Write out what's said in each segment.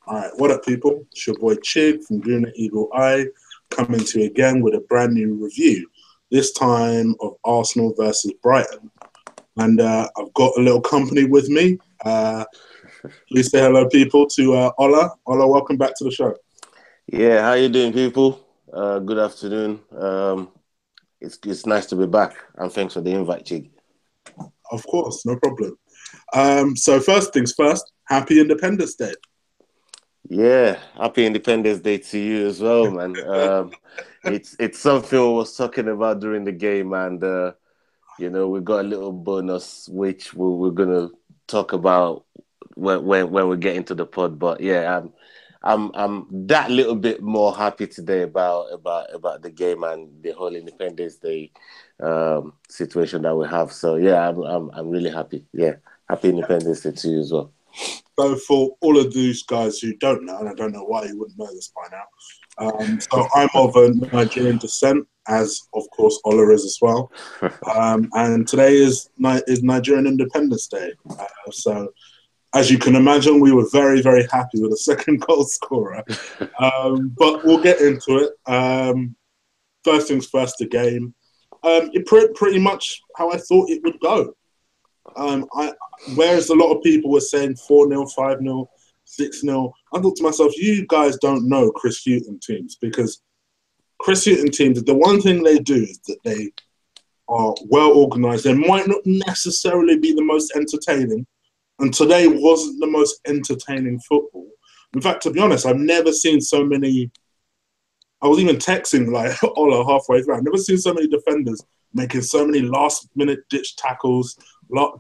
All right, what up, people? It's your boy Chig from Guna Eagle Eye coming to you again with a brand new review, this time of Arsenal versus Brighton. And I've got a little company with me. Please say hello, people, to Ola. Ola, welcome back to the show. Yeah, how you doing, people? Good afternoon. It's nice to be back, and thanks for the invite, Chig. Of course, no problem. So first things first, happy Independence Day. Yeah, happy Independence Day to you as well, man. It's something we was talking about during the game, and we got a little bonus which we're gonna talk about when we get into the pod. But yeah, I'm that little bit more happy today about the game and the whole Independence Day situation that we have. So yeah, I'm really happy. Yeah, happy Independence Day to you as well. So for all of these guys who don't know, and I don't know why you wouldn't know this by now, so I'm of a Nigerian descent, as of course Ola is as well. And today is Nigerian Independence Day. So as you can imagine, we were very, very happy with the second goal scorer. But we'll get into it. First things first, the game. It pretty much how I thought it would go. Whereas a lot of people were saying 4-0, 5-0, 6-0, I thought to myself, you guys don't know Chris Hughton teams, because Chris Hughton teams, the one thing they do is that they are well organised. They might not necessarily be the most entertaining, and today wasn't the most entertaining football. In fact, to be honest, I've never seen so many. I was even texting like Ola halfway through. I've never seen so many defenders making so many last-minute ditch tackles,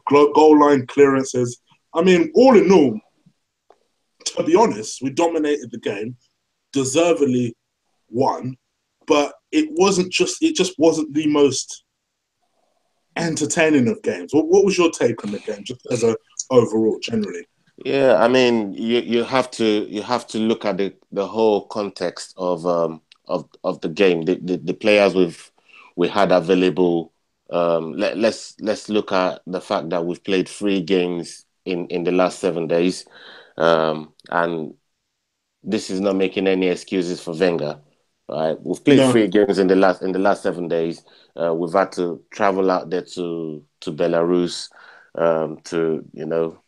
goal line clearances. I mean, all in all, to be honest, we dominated the game, deservedly won, but it just wasn't the most entertaining of games. What was your take on the game, just as a overall, generally? Yeah, I mean, you have to look at the whole context of the game, the players we had available. Let's look at the fact that we've played 3 games in the last 7 days, and this is not making any excuses for Wenger. Right, we've played No, 3 games in the last 7 days. We've had to travel out there to Belarus, to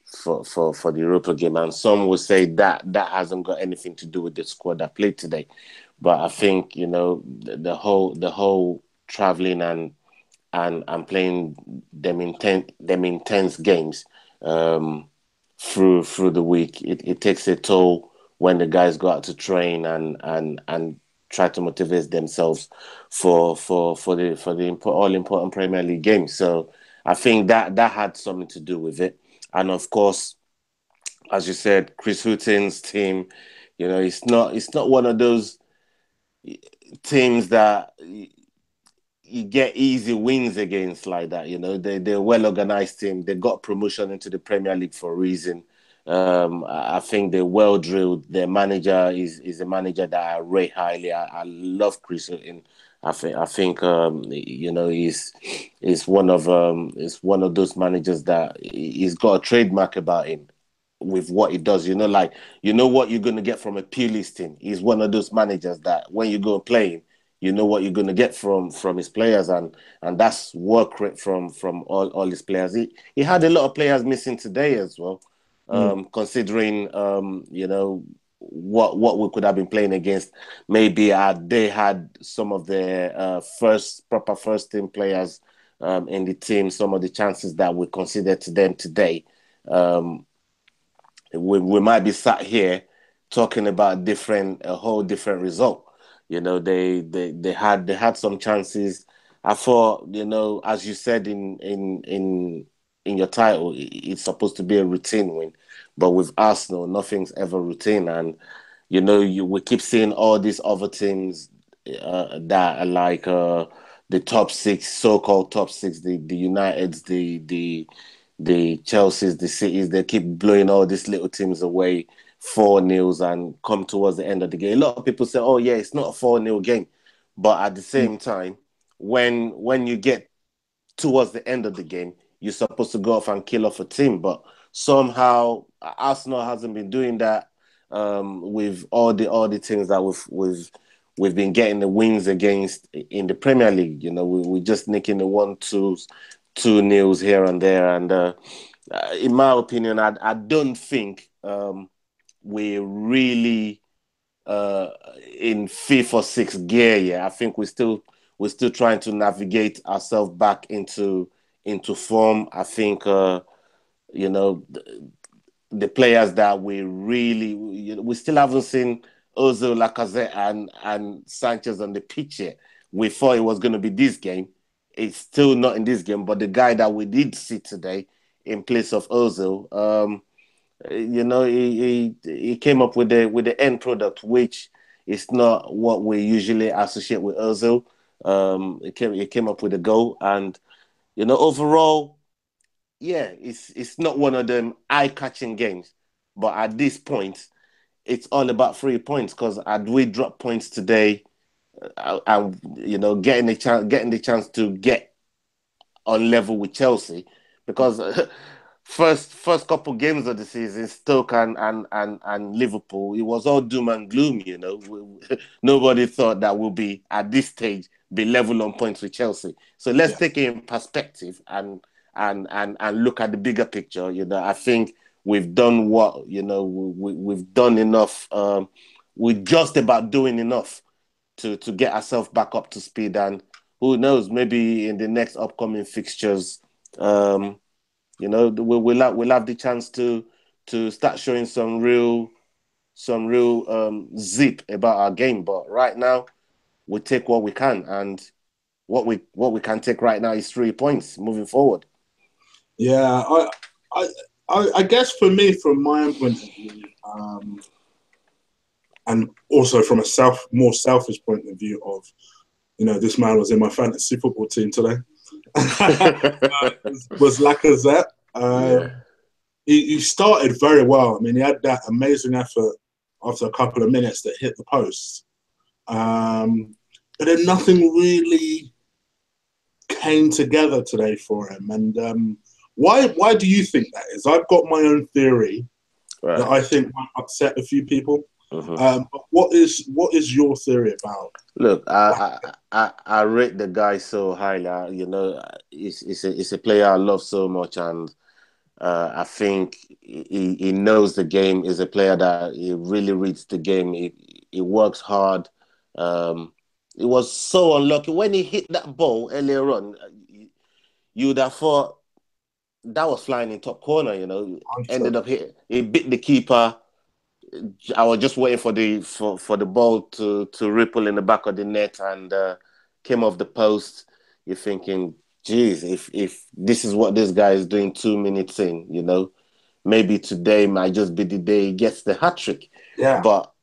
for the Europa game, and some will say that hasn't got anything to do with the squad that played today. But I think the whole traveling and playing them intense games through the week, it takes a toll when the guys go out to train and try to motivate themselves for the all important Premier League games. So I think that had something to do with it, and of course, as you said, Chris Hughton's team, it's not one of those teams that you get easy wins against like that. They're a well organized team. They got promotion into the Premier League for a reason. I think they're well drilled. Their manager is a manager that I rate highly. I love Chris Hughton. I think he's one of those managers that he's got a trademark about him with what he does. Like what you're gonna get from a P listing. He's one of those managers that when you go and play him, you know what you're gonna get from his players, and that's work rate from all his players. He had a lot of players missing today as well. mm, Considering what we could have been playing against, maybe they had some of their first team players in the team. Some of the chances that we considered to them today, um, we might be sat here talking about a whole different result. They had some chances. I thought, as you said in your title, it's supposed to be a routine win, but with Arsenal, nothing's ever routine, and we keep seeing all these other teams that are like the top six, so-called top six, the Uniteds, the Chelseas, the Cities. They keep blowing all these little teams away 4-0 and come towards the end of the game. A lot of people say, "Oh yeah, it's not a 4-0 game," but at the mm. same time, when you get towards the end of the game, you're supposed to go off and kill off a team. But somehow Arsenal hasn't been doing that. with all the things that we've been getting the wins against in the Premier League. You know, we're just nicking the 1-2s, 2-0s here and there. And in my opinion, I don't think we're really in fifth or sixth gear yet. I think we're still trying to navigate ourselves back into form. I think you know, the players that we still haven't seen Ozil, Lacazette and Sanchez on the pitch yet. We thought it was going to be this game. It's still not in this game, but the guy that we did see today in place of Ozil, you know, he came up with the end product, which is not what we usually associate with Ozil. He came up with a goal, and you know, overall, yeah, it's not one of them eye-catching games, but at this point, it's all about 3 points. Because had we dropped points today, and you know, getting the chance to get on level with Chelsea, because first couple games of the season, Stoke and Liverpool, it was all doom and gloom. You know, nobody thought that we'll be at this stage be level on points with Chelsea. So let's take it in perspective and look at the bigger picture. You know, I think we've done what, you know, we've done enough. We're just about doing enough to get ourselves back up to speed, and who knows, maybe in the next upcoming fixtures, you know, we'll have the chance to start showing some real zip about our game. But right now, we take what we can, and what we can take right now is 3 points moving forward. Yeah, I guess for me, from my own point of view, and also from a more selfish point of view of, you know, this man was in my fantasy football team today. Was Lacazette. He started very well. I mean, he had that amazing effort after a couple of minutes that hit the post. But then nothing really came together today for him. And why do you think that is? I've got my own theory that I think might upset a few people. But what is your theory about? Look, I rate the guy so highly. You know, it's a player I love so much, and I think he knows the game. Is a player that he really reads the game. He works hard. It was so unlucky when he hit that ball earlier on. You would have thought that was flying in top corner. You know, ended up hit. He bit the keeper. I was just waiting for the ball to ripple in the back of the net, and came off the post. You're thinking, geez, if this is what this guy is doing 2 minutes in, you know, maybe today might just be the day he gets the hat trick. Yeah. But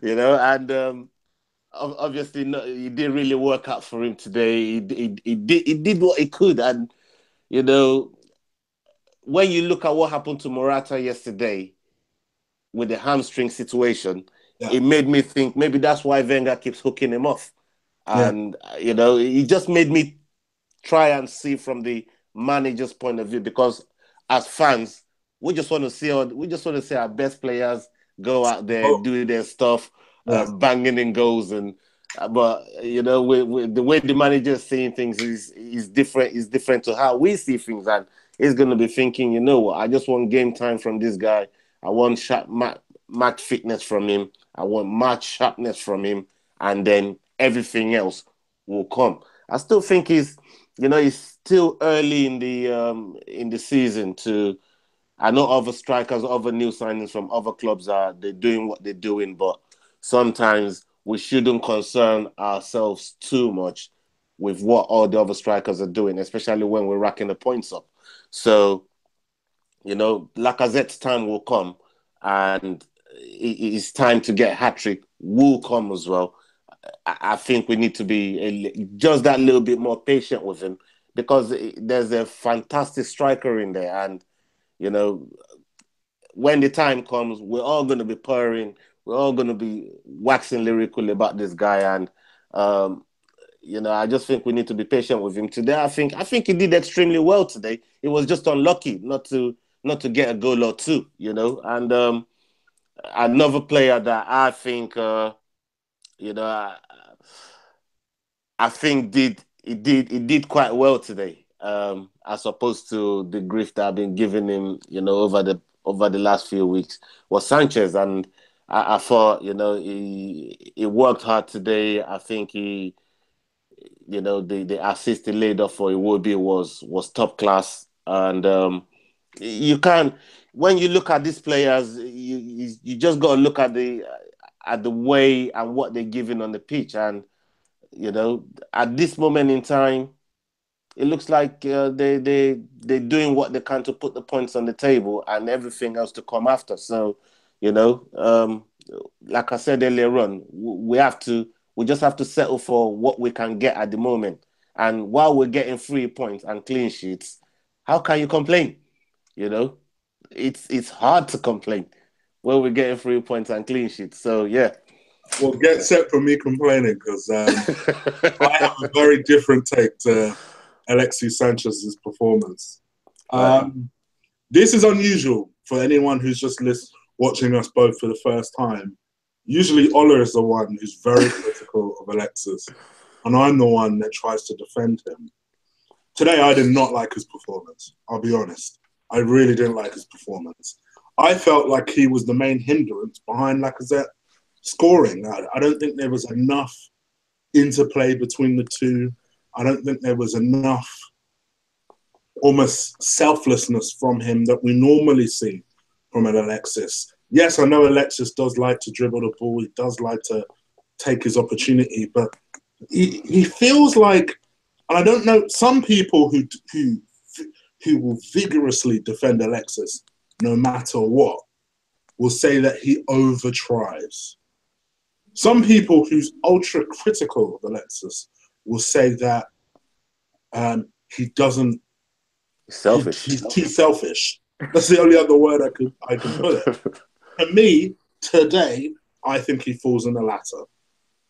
you know, and obviously it didn't really work out for him today. He did what he could, and you know, when you look at what happened to Morata yesterday with the hamstring situation, it made me think maybe that's why Wenger keeps hooking him off. And, you know, it just made me try and see from the manager's point of view, because as fans, we just want to see our best players go out there, do their stuff, banging in goals. And but, you know, the way the manager is seeing things is different to how we see things. And he's going to be thinking, you know what, I just want game time from this guy. I want match fitness from him. I want match sharpness from him, and then everything else will come. I still think he's still early in the season. I know other strikers, other new signings from other clubs they're doing what they're doing, but sometimes we shouldn't concern ourselves too much with what all the other strikers are doing, especially when we're racking the points up. So, you know, Lacazette's time will come, and it's time to get hat-trick will come as well. I think we need to be just that little bit more patient with him, because there's a fantastic striker in there. And, you know, when the time comes, we're all going to be purring. We're all going to be waxing lyrical about this guy. And, you know, I just think we need to be patient with him today. I think he did extremely well today. He was just unlucky not to get a goal or two, you know. And another player that I think, you know, I think did quite well today, as opposed to the grief that I've been giving him, you know, over the last few weeks, was Sanchez. And I thought, you know, he worked hard today. I think he, you know, the assist he laid off for Iwobi was top class. And you can't, when you look at these players, you just got to look at the way and what they're giving on the pitch. And you know, at this moment in time, it looks like they're doing what they can to put the points on the table and everything else to come after. So, you know, like I said earlier on, we just have to settle for what we can get at the moment. And while we're getting 3 points and clean sheets, how can you complain? You know, it's hard to complain when we're getting 3 points and clean sheets. So yeah. Well, get set for me complaining, because I have a very different take to Alexis Sanchez's performance. This is unusual for anyone who's just watching us both for the first time. Usually Ola is the one who's very critical of Alexis, and I'm the one that tries to defend him. Today, I did not like his performance. I'll be honest. I really didn't like his performance. I felt like he was the main hindrance behind Lacazette scoring. I don't think there was enough interplay between the two. I don't think there was enough almost selflessness from him that we normally see from an Alexis. Yes, I know Alexis does like to dribble the ball. He does like to take his opportunity, but he feels like, and I don't know, some people who will vigorously defend Alexis no matter what will say that he over-tries. Some people who's ultra critical of Alexis will say that he doesn't. Selfish. He's too selfish. That's the only other word I can put it. For me, today, I think he falls in the latter.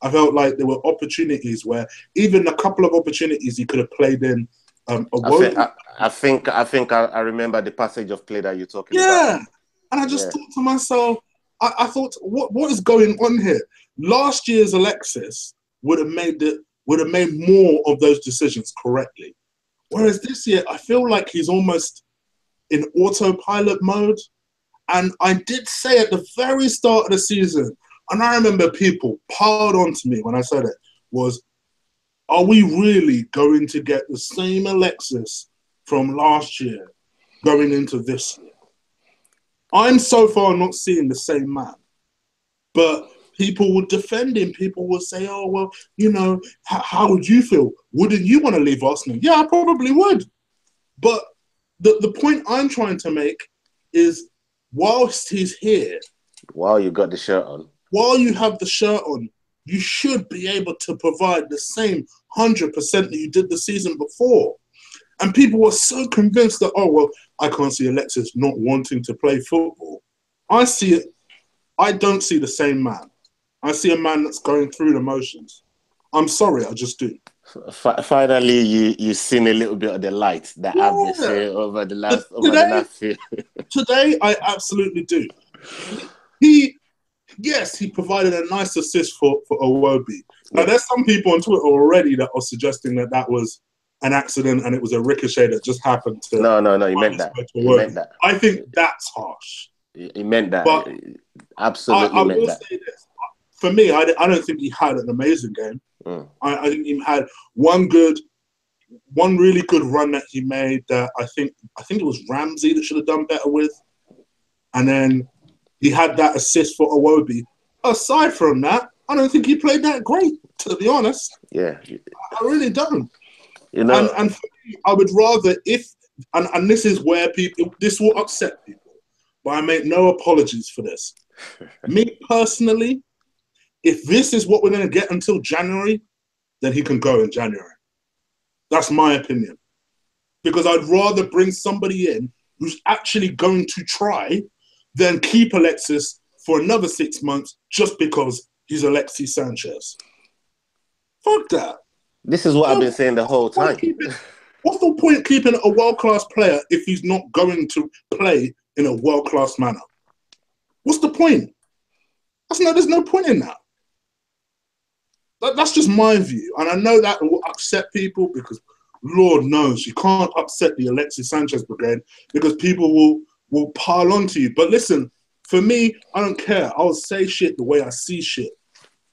I felt like there were opportunities where, even a couple of opportunities he could have played in. I think I remember the passage of play that you're talking about. Yeah, and I just thought to myself, I thought, what is going on here? Last year's Alexis would have made more of those decisions correctly, whereas this year I feel like he's almost in autopilot mode. And I did say at the very start of the season, and I remember people piled on to me when I said it, was, are we really going to get the same Alexis from last year going into this year? I'm so far not seeing the same man. But people would defend him. People would say, oh, well, you know, how would you feel? Wouldn't you want to leave Arsenal? Yeah, I probably would. But the point I'm trying to make is, whilst he's here, while you got the shirt on, while you have the shirt on, you should be able to provide the same 100% that you did the season before. And people were so convinced that, oh, well, I can't see Alexis not wanting to play football. I see it. I don't see the same man. I see a man that's going through the motions. I'm sorry, I just do. Finally, you've seen a little bit of the light that I've been seeing over the last few. Today, I absolutely do. Yes, he provided a nice assist for Iwobi. Now, there's some people on Twitter already that are suggesting that was an accident and it was a ricochet that just happened to... No, he meant that. He meant that. I think that's harsh. He meant that. But absolutely I meant will that. say this. For me, I don't think he had an amazing game. I think he had one really good run that he made that I think it was Ramsey that should have done better with. And then he had that assist for Iwobi. Aside from that, I don't think he played that great, to be honest. Yeah. I really don't. You know, and for me, I would rather and this is where this will upset people, but I make no apologies for this. Me personally, if this is what we're going to get until January, then he can go in January. That's my opinion. Because I'd rather bring somebody in who's actually going to try than keep Alexis for another 6 months just because he's Alexis Sanchez. Fuck that. This is what I've been saying the whole time. What's the point keeping a world-class player if he's not going to play in a world-class manner? What's the point? There's no point in that. That's just my view. And I know that will upset people because Lord knows you can't upset the Alexis Sanchez brigade because people will pile onto you. But listen, for me, I don't care. I'll say shit the way I see shit.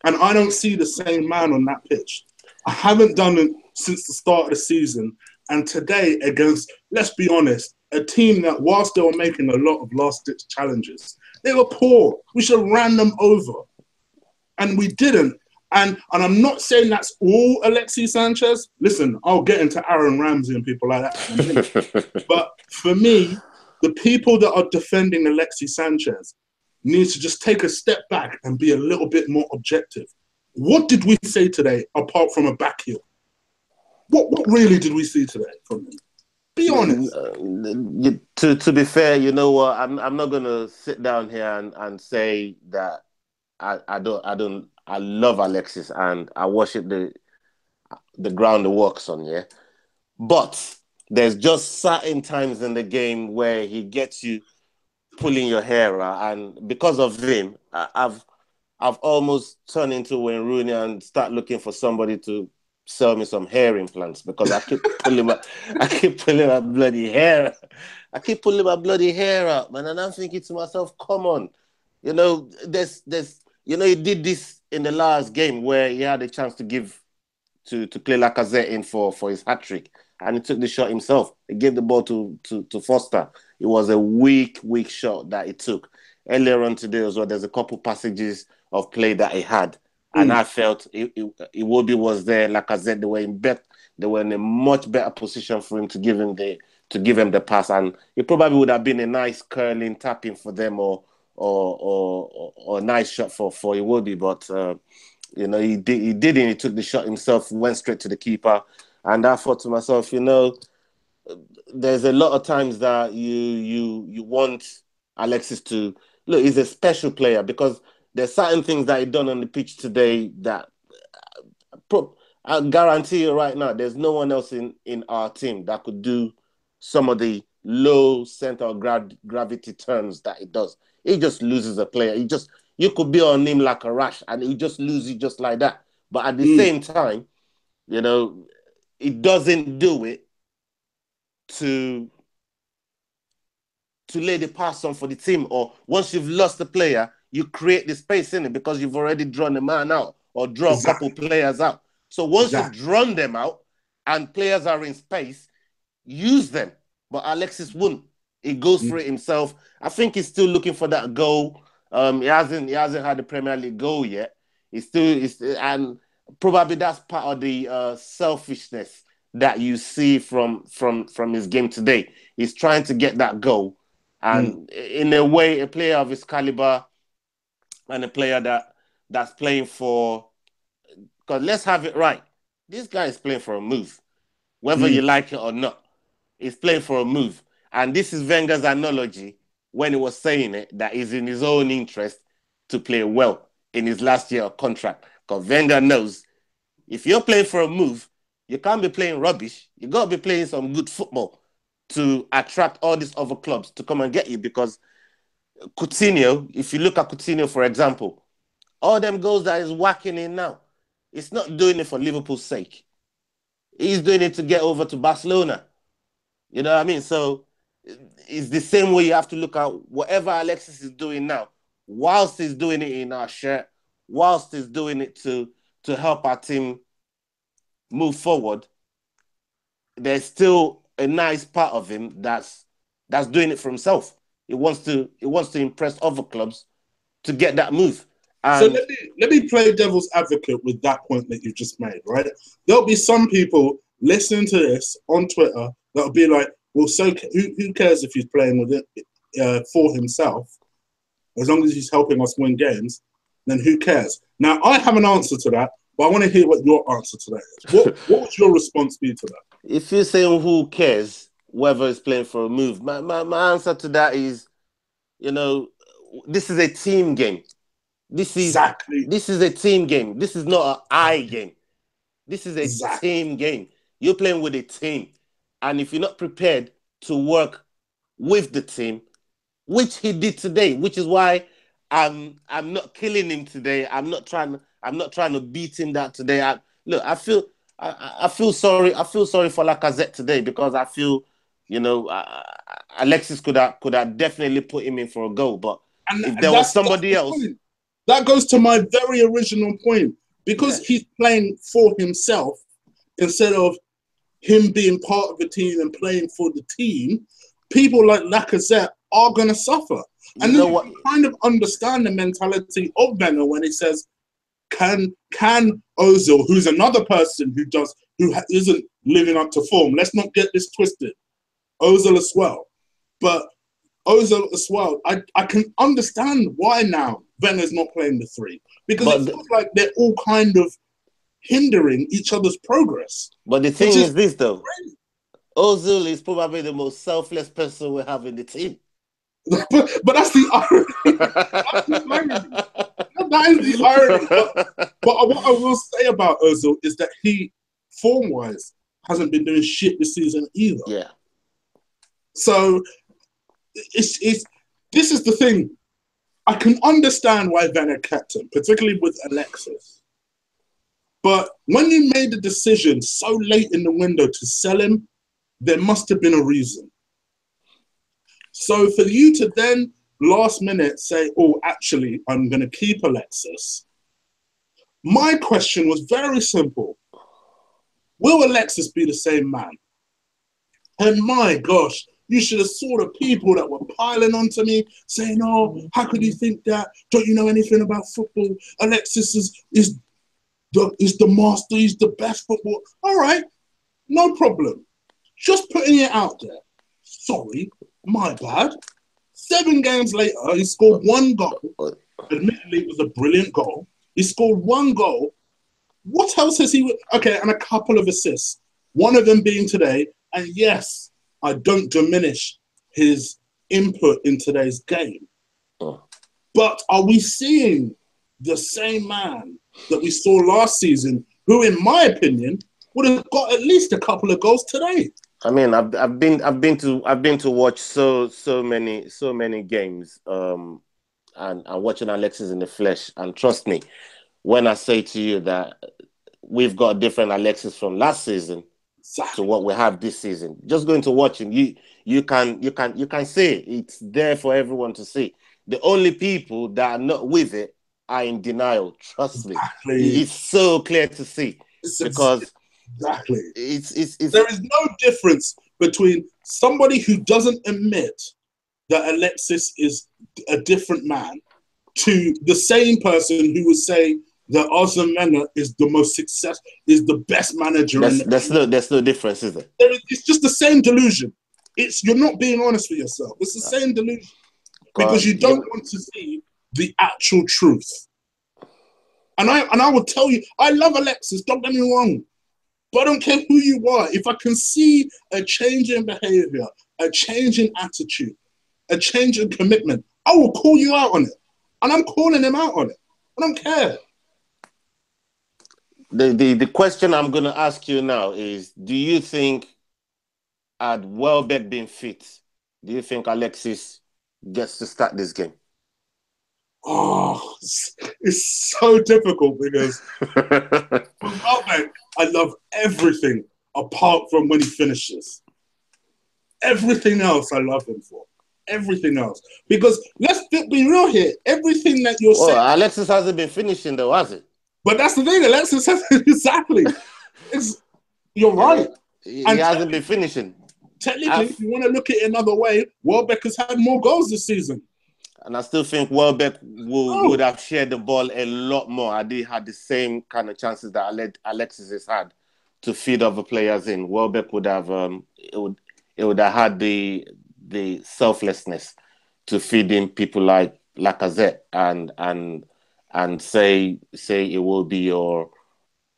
And I don't see the same man on that pitch. I haven't done it since the start of the season. And today against, let's be honest, a team that whilst they were making a lot of last-ditch challenges, they were poor. We should have ran them over. And we didn't. And I'm not saying that's all Alexis Sanchez. Listen, I'll get into Aaron Ramsey and people like that in a minute. But for me, the people that are defending Alexis Sanchez need to just take a step back and be a little bit more objective. What did we say today apart from a back heel? What really did we see today from him? Be honest. To be fair, you know what? I'm not going to sit down here and say that I love Alexis and I worship the ground he walks on, yeah. But there's just certain times in the game where he gets you pulling your hair out, and because of him, I've almost turned into Wayne Rooney and start looking for somebody to sell me some hair implants because I keep pulling my bloody hair. I keep pulling my bloody hair out, man, and I'm thinking to myself, come on, you know, there's you know, he did this in the last game where he had a chance to play Lacazette in for his hat-trick, and he took the shot himself. He gave the ball to Foster. It was a weak shot that he took. Earlier on today as well, there's a couple passages of play that he had, and I felt Iwobi was there. Lacazette, they were in a much better position for him to give him the pass, and it probably would have been a nice curling tapping for them or a nice shot for Iwobi, but you know, he didn't. He took the shot himself, went straight to the keeper, and I thought to myself, you know, there's a lot of times that you want Alexis to look. He's a special player because there's certain things that he done on the pitch today that I guarantee you right now, there's no one else in our team that could do some of the low center of gravity turns that he does. He just loses a player. You could be on him like a rash and he just loses just like that. But at the same time, you know, he doesn't do it to lay the pass on for the team, or once you've lost the player, you create the space in it because you've already drawn the man out or draw a couple players out. So once you've drawn them out and players are in space, use them. But Alexis wouldn't. He goes for it himself. I think he's still looking for that goal. He hasn't had the Premier League goal yet. And probably that's part of the selfishness that you see from his game today. He's trying to get that goal, and in a way, a player of his caliber and a player that's playing for. Because let's have it right, this guy is playing for a move, whether you like it or not. He's playing for a move. And this is Wenger's analogy when he was saying it, that is in his own interest to play well in his last year of contract. Because Wenger knows if you're playing for a move, you can't be playing rubbish. You got to be playing some good football to attract all these other clubs to come and get you. Because Coutinho, if you look at Coutinho, for example, all them goals that he's whacking in now, it's not doing it for Liverpool's sake. He's doing it to get over to Barcelona. You know what I mean? So it's the same way you have to look at whatever Alexis is doing now, whilst he's doing it in our shirt, whilst he's doing it to help our team move forward, there's still a nice part of him that's doing it for himself. He wants to impress other clubs to get that move. And so let me play devil's advocate with that point that you've just made, right? There'll be some people listening to this on Twitter that'll be like, well, so who cares if he's playing with it for himself? As long as he's helping us win games, then who cares? Now, I have an answer to that, but I want to hear what your answer to that is. What would your response be to that? If you're saying who cares whether he's playing for a move, my answer to that is, you know, this is a team game. This is a team game. This is not an I game. This is a team game. You're playing with a team. And if you're not prepared to work with the team, which he did today, which is why I'm not killing him today. I'm not trying to beat him that today. I feel sorry. I feel sorry for Lacazette today because I feel, Alexis could have definitely put him in for a goal. But if there was somebody else, that goes to my very original point. Because he's playing for himself instead of him being part of the team and playing for the team, people like Lacazette are going to suffer. And then you kind of understand the mentality of Wenger when he says, can Ozil, who's another person who isn't living up to form, let's not get this twisted, Ozil as well. But Ozil as well, I can understand why now Wenger's not playing the three. Because it feels like they're all kind of hindering each other's progress. But the thing is this, though. Crazy. Ozil is probably the most selfless person we have in the team. but that's the irony. That's the irony. That is the irony. But what I will say about Ozil is that he, form-wise, hasn't been doing shit this season either. Yeah. So this is the thing. I can understand why Wenger kept him, particularly with Alexis. But when you made the decision so late in the window to sell him, there must have been a reason. So for you to then last minute say, oh, actually, I'm going to keep Alexis. My question was very simple. Will Alexis be the same man? And my gosh, you should have saw the people that were piling onto me saying, oh, how could you think that? Don't you know anything about football? Alexis is the master, he's the best football. All right, no problem. Just putting it out there. Sorry, my bad. 7 games later, he scored 1 goal. Admittedly, it was a brilliant goal. He scored 1 goal. What else has he... Okay, and a couple of assists. One of them being today. And yes, I don't diminish his input in today's game. But are we seeing the same man that we saw last season, who, in my opinion, would have got at least a couple of goals today? I mean, I've been to watch so many games, and watching Alexis in the flesh. And trust me, when I say to you that we've got a different Alexis from last season to what we have this season, just going to watch him, you can see it. It's there for everyone to see. The only people that are not with it are in denial. Trust me, it's so clear to see because. Exactly. It's there is no difference between somebody who doesn't admit that Alexis is a different man to the same person who would say that Arsene Wenger is the most successful, is the best manager. There's no difference, is there? It's just the same delusion. You're not being honest with yourself. It's the same delusion because you don't want to see the actual truth. And I will tell you, I love Alexis. Don't get me wrong. But I don't care who you are. If I can see a change in behavior, a change in attitude, a change in commitment, I will call you out on it. And I'm calling him out on it. I don't care. The question I'm going to ask you now is, do you think, at Welbeck being fit, do you think Alexis gets to start this game? Oh, it's so difficult because Welbeck, I love everything apart from when he finishes. Everything else I love him for. Everything else. Because let's be real here. Everything that you're saying... Alexis hasn't been finishing though, has it? But that's the thing. Alexis hasn't... Exactly. You're right. He hasn't been finishing. Technically, if you want to look at it another way, Welbeck has had more goals this season. And I still think Welbeck would have shared the ball a lot more. I did had the same kind of chances that Alexis has had to feed other players in. Welbeck would have it would have had the selflessness to feed in people like Lacazette and say Iwobi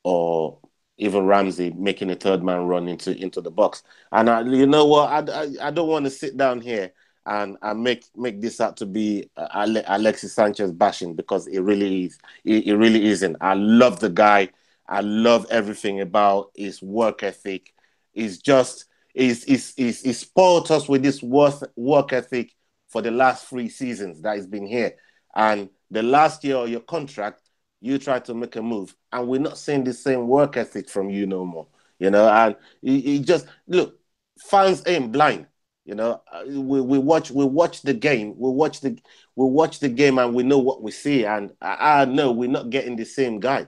or even Ramsey making a third man run into the box. And you know what? I don't want to sit down here and make this out to be Alexis Sanchez bashing, because it really is. It really isn't. I love the guy. I love everything about his work ethic. He's spoiled us with this work ethic for the last 3 seasons that he's been here. And the last year of your contract, you try to make a move, and we're not seeing the same work ethic from you no more. And you just look. Fans ain't blind. We watch the game. We watch the game, and we know what we see. And I know we're not getting the same guy.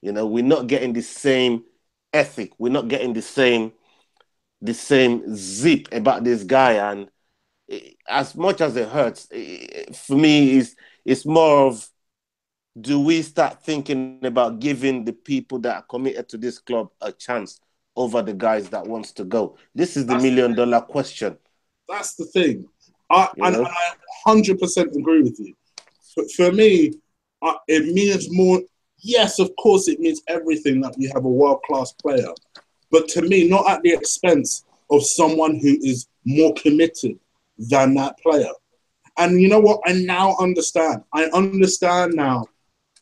We're not getting the same ethic. We're not getting the same zip about this guy. And as much as it hurts, for me, it's more of, do we start thinking about giving the people that are committed to this club a chance over the guys that wants to go? This is the $1 million question. That's the thing. I 100% agree with you. But for me, it means more. Yes, of course, it means everything that we have a world-class player. But to me, not at the expense of someone who is more committed than that player. And you know what? I now understand. I understand now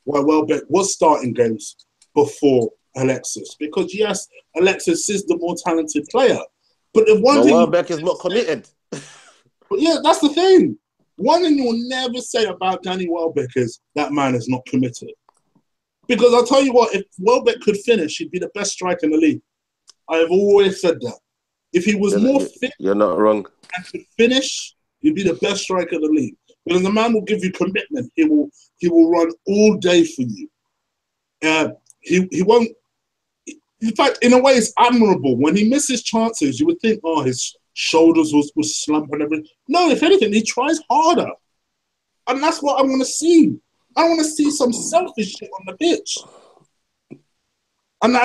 why Welbeck was starting games before Alexis. Because, yes, Alexis is the more talented player. But the one thing... Welbeck is not committed. But yeah, that's the thing. One thing you'll never say about Danny Welbeck is that man is not committed. Because I'll tell you what, if Welbeck could finish, he'd be the best striker in the league. I have always said that. If he was more fit... You're not wrong. ...and could finish, he'd be the best striker in the league. Because the man will give you commitment. He will run all day for you. He won't... In fact, in a way, it's admirable. When he misses chances, you would think, oh, his shoulders was slumping and everything. No, if anything, he tries harder. And that's what I want to see. I want to see some selfish shit on the pitch. And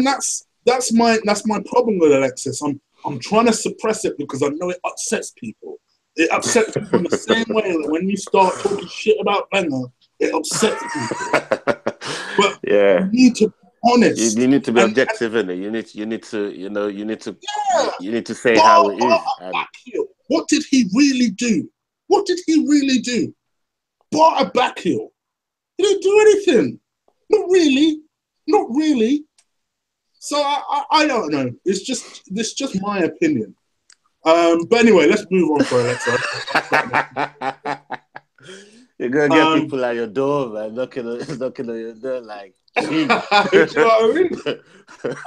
that's my problem with Alexis. I'm trying to suppress it because I know it upsets people. It upsets people in the same way that when you start talking shit about Wenger, it upsets people. But you need to be honest. You need to be objective, innit? You need to say how it is. What did he really do? Bar a back heel. He didn't do anything. Not really. So I don't know. It's just my opinion. But anyway, let's move on for Alexa. You're gonna get people at your door, man, knocking on your door like. You know what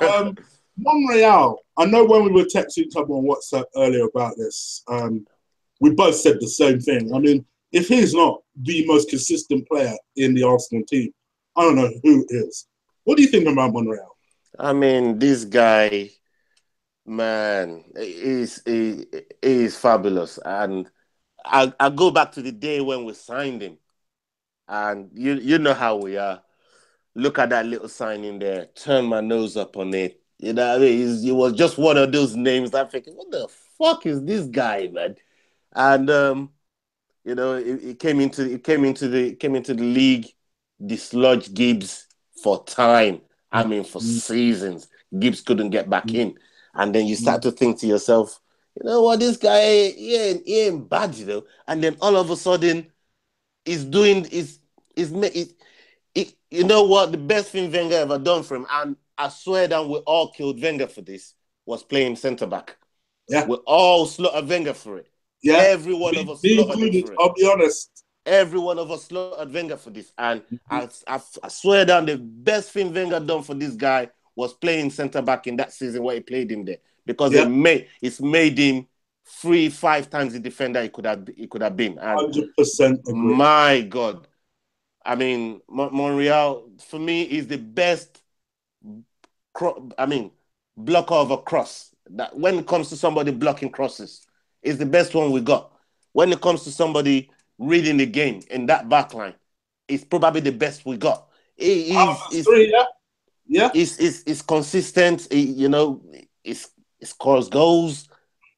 I mean? Monreal. I know when we were texting each other on WhatsApp earlier about this, we both said the same thing. I mean, if he's not the most consistent player in the Arsenal team, I don't know who is. What do you think about Monreal? I mean, this guy, man, is fabulous. And I go back to the day when we signed him. And you know how we are. Look at that little sign in there. Turn my nose up on it. You know what I mean? It was just one of those names. I'm thinking, what the fuck is this guy, man? And it came into the league, dislodged Gibbs for time. I mean, for seasons. Gibbs couldn't get back in. And then you start to think to yourself, you know what, this guy, he ain't bad, you know. And then all of a sudden, you know what, the best thing Wenger ever done for him, and I swear that we all killed Wenger for this, was playing centre-back. Yeah. We all slaughtered Wenger for it. Yeah. Every one of us slaughtered him for it. I'll be honest. Every one of us slaughtered Wenger for this. And I swear down, the best thing Wenger done for this guy was playing centre-back in that season where he played him there. Because it's made him 3-5 times the defender he could have been. And 100% agree. My God. I mean, Monreal, for me, is the best blocker of a cross. That when it comes to somebody blocking crosses, is the best one we got. When it comes to somebody reading the game in that back line, it's probably the best we got. He's consistent. He scores goals.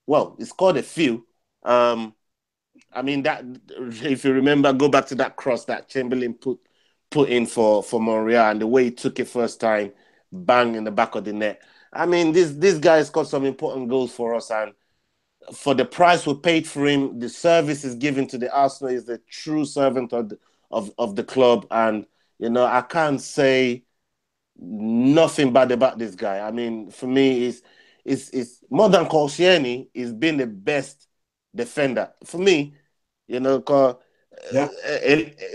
Well, he scored a few. I mean, that, if you remember, go back to that cross that Chamberlain put in for Monreal, and the way he took it first time, bang in the back of the net. I mean, this guy's got some important goals for us, and for the price we paid for him, the service is given to the Arsenal is the true servant of the club, and I can't say nothing bad about this guy. I mean, for me, it's more than Koscielny. He's been the best defender for me. Yeah.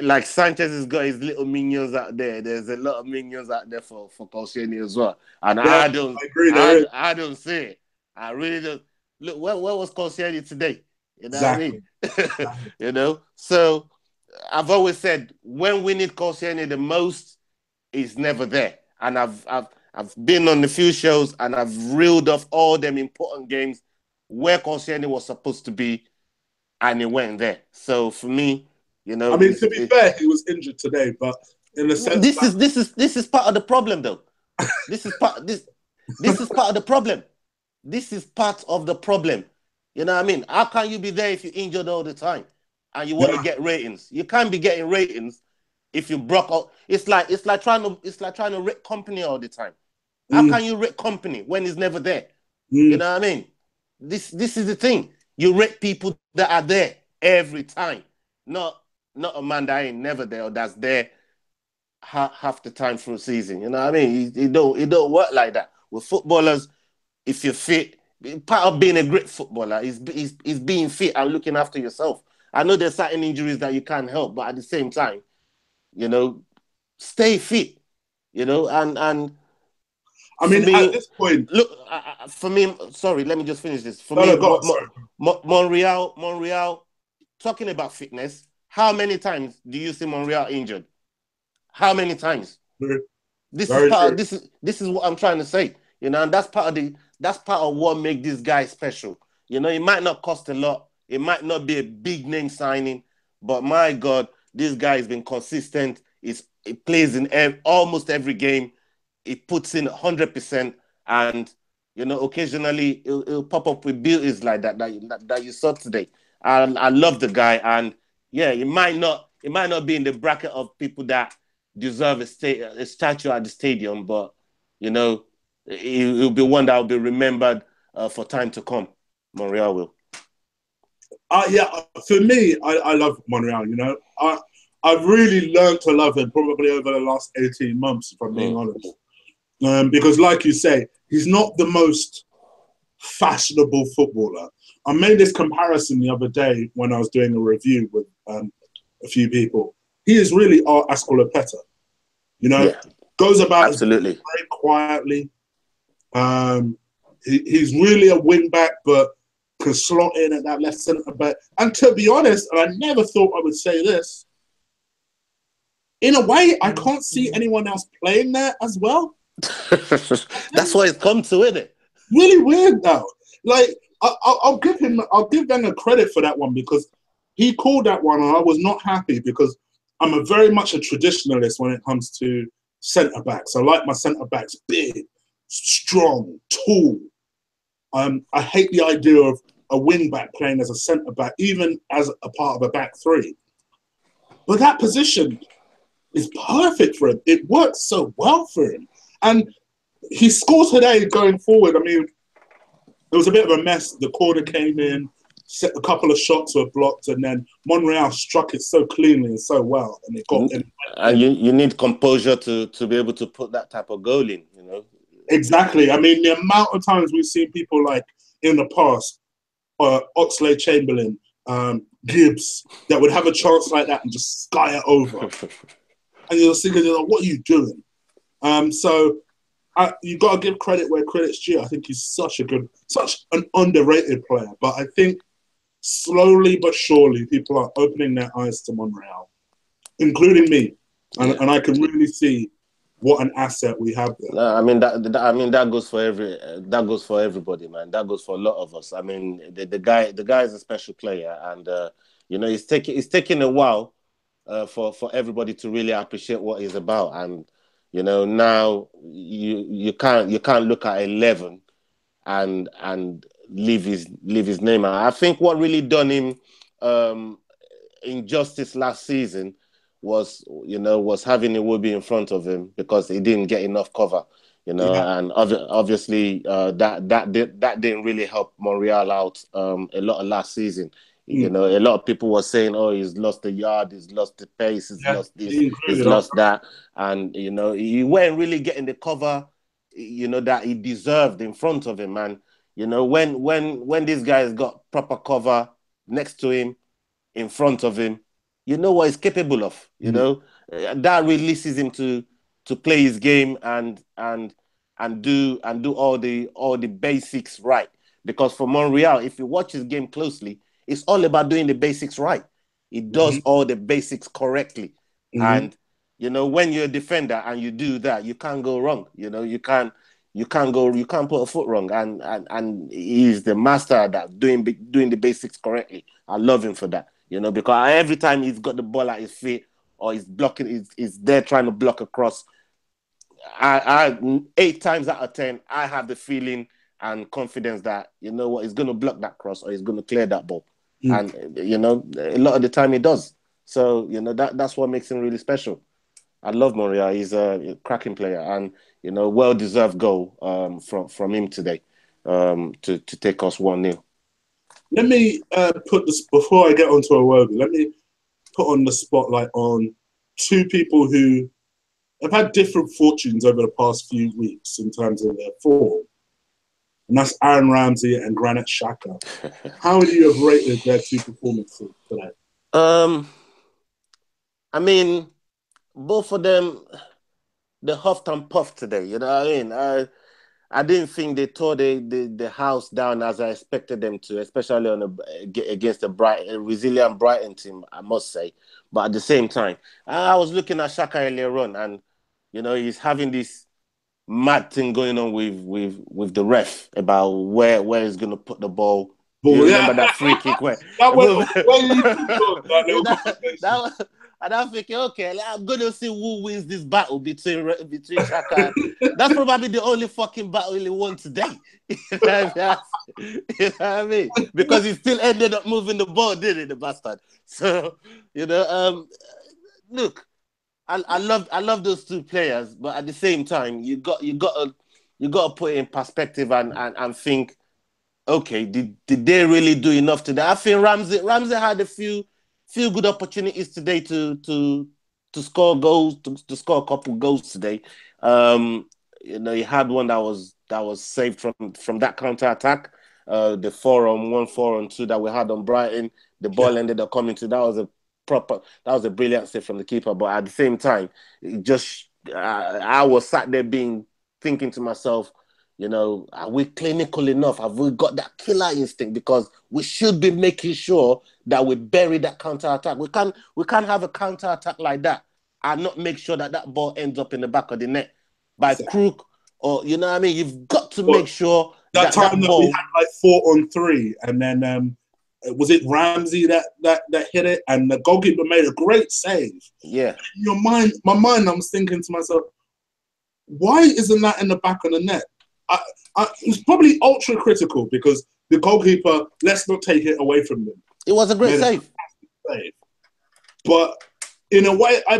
Like Sanchez has got his little minions out there. There's a lot of minions out there for Koscielny as well. And Yeah, I agree. There is. I don't see it. I really don't. Look, where was Koscielny today? You know Exactly. what I mean? You know? So I've always said when we need Koscielny the most, he's never there. And I've been on a few shows and I've reeled off all them important games where Koscielny was supposed to be, and he went there. So for me, you know, I mean, to be fair, he was injured today, but in the sense this is part of the problem, though. This is part of the problem. This is part of the problem. You know what I mean? How can you be there if you're injured all the time and you want to get ratings? You can't be getting ratings if you broke out. It's like trying to rate company all the time. How can you rate company when he's never there? You know what I mean? This is the thing. You rate people that are there every time, not a man that ain't never there or that's there half the time through a season. You know what I mean? It don't work like that. With footballers, if you're fit, part of being a great footballer is being fit and looking after yourself. I know there's certain injuries that you can't help, but at the same time, you know, stay fit. You know, and I mean, at this point, look, for me, sorry, let me just finish this. For Monreal, talking about fitness, how many times do you see Monreal injured? How many times? This is what I'm trying to say. You know, and that's part of what makes this guy special. You know, it might not cost a lot, it might not be a big name signing, but my God, this guy has been consistent. He plays in almost every game. He puts in 100%, and you know, occasionally he'll pop up with beauties like that you saw today. And I love the guy, and yeah, it might not be in the bracket of people that deserve a statue at the stadium, but you know, he'll be one that will be remembered for time to come. Monreal will. Yeah, for me, I love Monreal. You know, I've really learned to love him probably over the last 18 months, if I'm being honest. Because, like you say, he's not the most fashionable footballer. I made this comparison the other day when I was doing a review with a few people. He is really our Ascolopeta. You know, goes about absolutely very quietly. He's really a wing back, but can slot in at that left centre back. And to be honest, and I never thought I would say this, in a way, I can't see anyone else playing there as well. That's why it's come to, isn't it? Really weird now. Like I'll give them a credit for that one, because he called that one and I was not happy, because I'm very much a traditionalist when it comes to centre backs. I like my centre backs big, strong, tall. I hate the idea of a wing back playing as a centre back, even as a part of a back three. But that position is perfect for him. It works so well for him. And he scored today going forward. I mean, it was a bit of a mess. The corner came in, a couple of shots were blocked, and then Monreal struck it so cleanly and so well. And it got in. And you need composure to be able to put that type of goal in, you know? Exactly. I mean, the amount of times we've seen people like in the past, Oxlade-Chamberlain, Gibbs, that would have a chance like that and just sky it over. And you're thinking, what are you doing? So you got to give credit where credit's due. I think he's such an underrated player. But I think slowly but surely people are opening their eyes to Monreal, including me, and I can really see what an asset we have there. I mean that goes for everybody, man. That goes for a lot of us. I mean, the guy is a special player, and you know, it's taking a while for everybody to really appreciate what he's about. And you know, now you can't look at 11 and leave his name out. I think what really done him injustice last season was having Iwobi in front of him, because he didn't get enough cover, you know, and obviously that didn't really help Monreal out a lot of last season. You know, a lot of people were saying, "Oh, he's lost the yard, he's lost the pace, he's lost this, he's lost that," and you know, he weren't really getting the cover, you know, that he deserved in front of him. And you know, when this guy's got proper cover next to him, in front of him, you know what he's capable of. You know, that releases him to play his game and do all the basics right. Because for Monreal, if you watch his game closely, it's all about doing the basics right. He does all the basics correctly. And you know, when you're a defender and you do that, you can't go wrong. You know, you can't put a foot wrong. And he's the master at that, doing the basics correctly. I love him for that. You know, because every time he's got the ball at his feet or he's blocking, he's there trying to block across. I 8 times out of 10, I have the feeling and confidence that, you know what, he's going to block that cross or he's going to clear that ball. And, you know, a lot of the time he does. So, you know, that's what makes him really special. I love Monreal. He's a cracking player and, you know, well-deserved goal from him today to take us 1-0. Let me put this, before I get onto Iwobi, let me put on the spotlight on 2 people who have had different fortunes over the past few weeks in terms of their form. And that's Aaron Ramsey and Granit Xhaka. How would you have rated their 2 performances today? I mean, both of them, they huffed and puffed today. You know what I mean? I didn't think they tore the house down as I expected them to, especially against a resilient Brighton team, I must say. But at the same time, I was looking at Xhaka earlier on, and you know, he's having this mad thing going on with the ref about where he's going to put the ball. Do you remember that free kick where and I'm thinking, okay, I'm going to see who wins this battle between Xhaka. That's probably the only fucking battle he won today. You know what I mean? Because he still ended up moving the ball, didn't he, the bastard? So, you know, look, I love those 2 players, but at the same time, you got to put it in perspective and think, okay, did they really do enough today? I think Ramsey had a few good opportunities today to score goals, to score a couple goals today. You know, he had one that was saved from that counter attack. The 4-on-1, 4-on-2 that we had on Brighton. The ball ended up coming to. That was a brilliant save from the keeper. But at the same time, I was sat there thinking to myself, you know, are we clinical enough? Have we got that killer instinct? Because we should be making sure that we bury that counter-attack. We can't have a counter-attack like that and not make sure that ball ends up in the back of the net by crook or, you know what I mean? You've got to make sure that time that we had like 4-on-3 and then was it Ramsey that hit it and the goalkeeper made a great save. Yeah. In my mind, I'm thinking to myself, why isn't that in the back of the net? It was probably ultra critical because the goalkeeper, let's not take it away from them. It was a great save. But in a way, I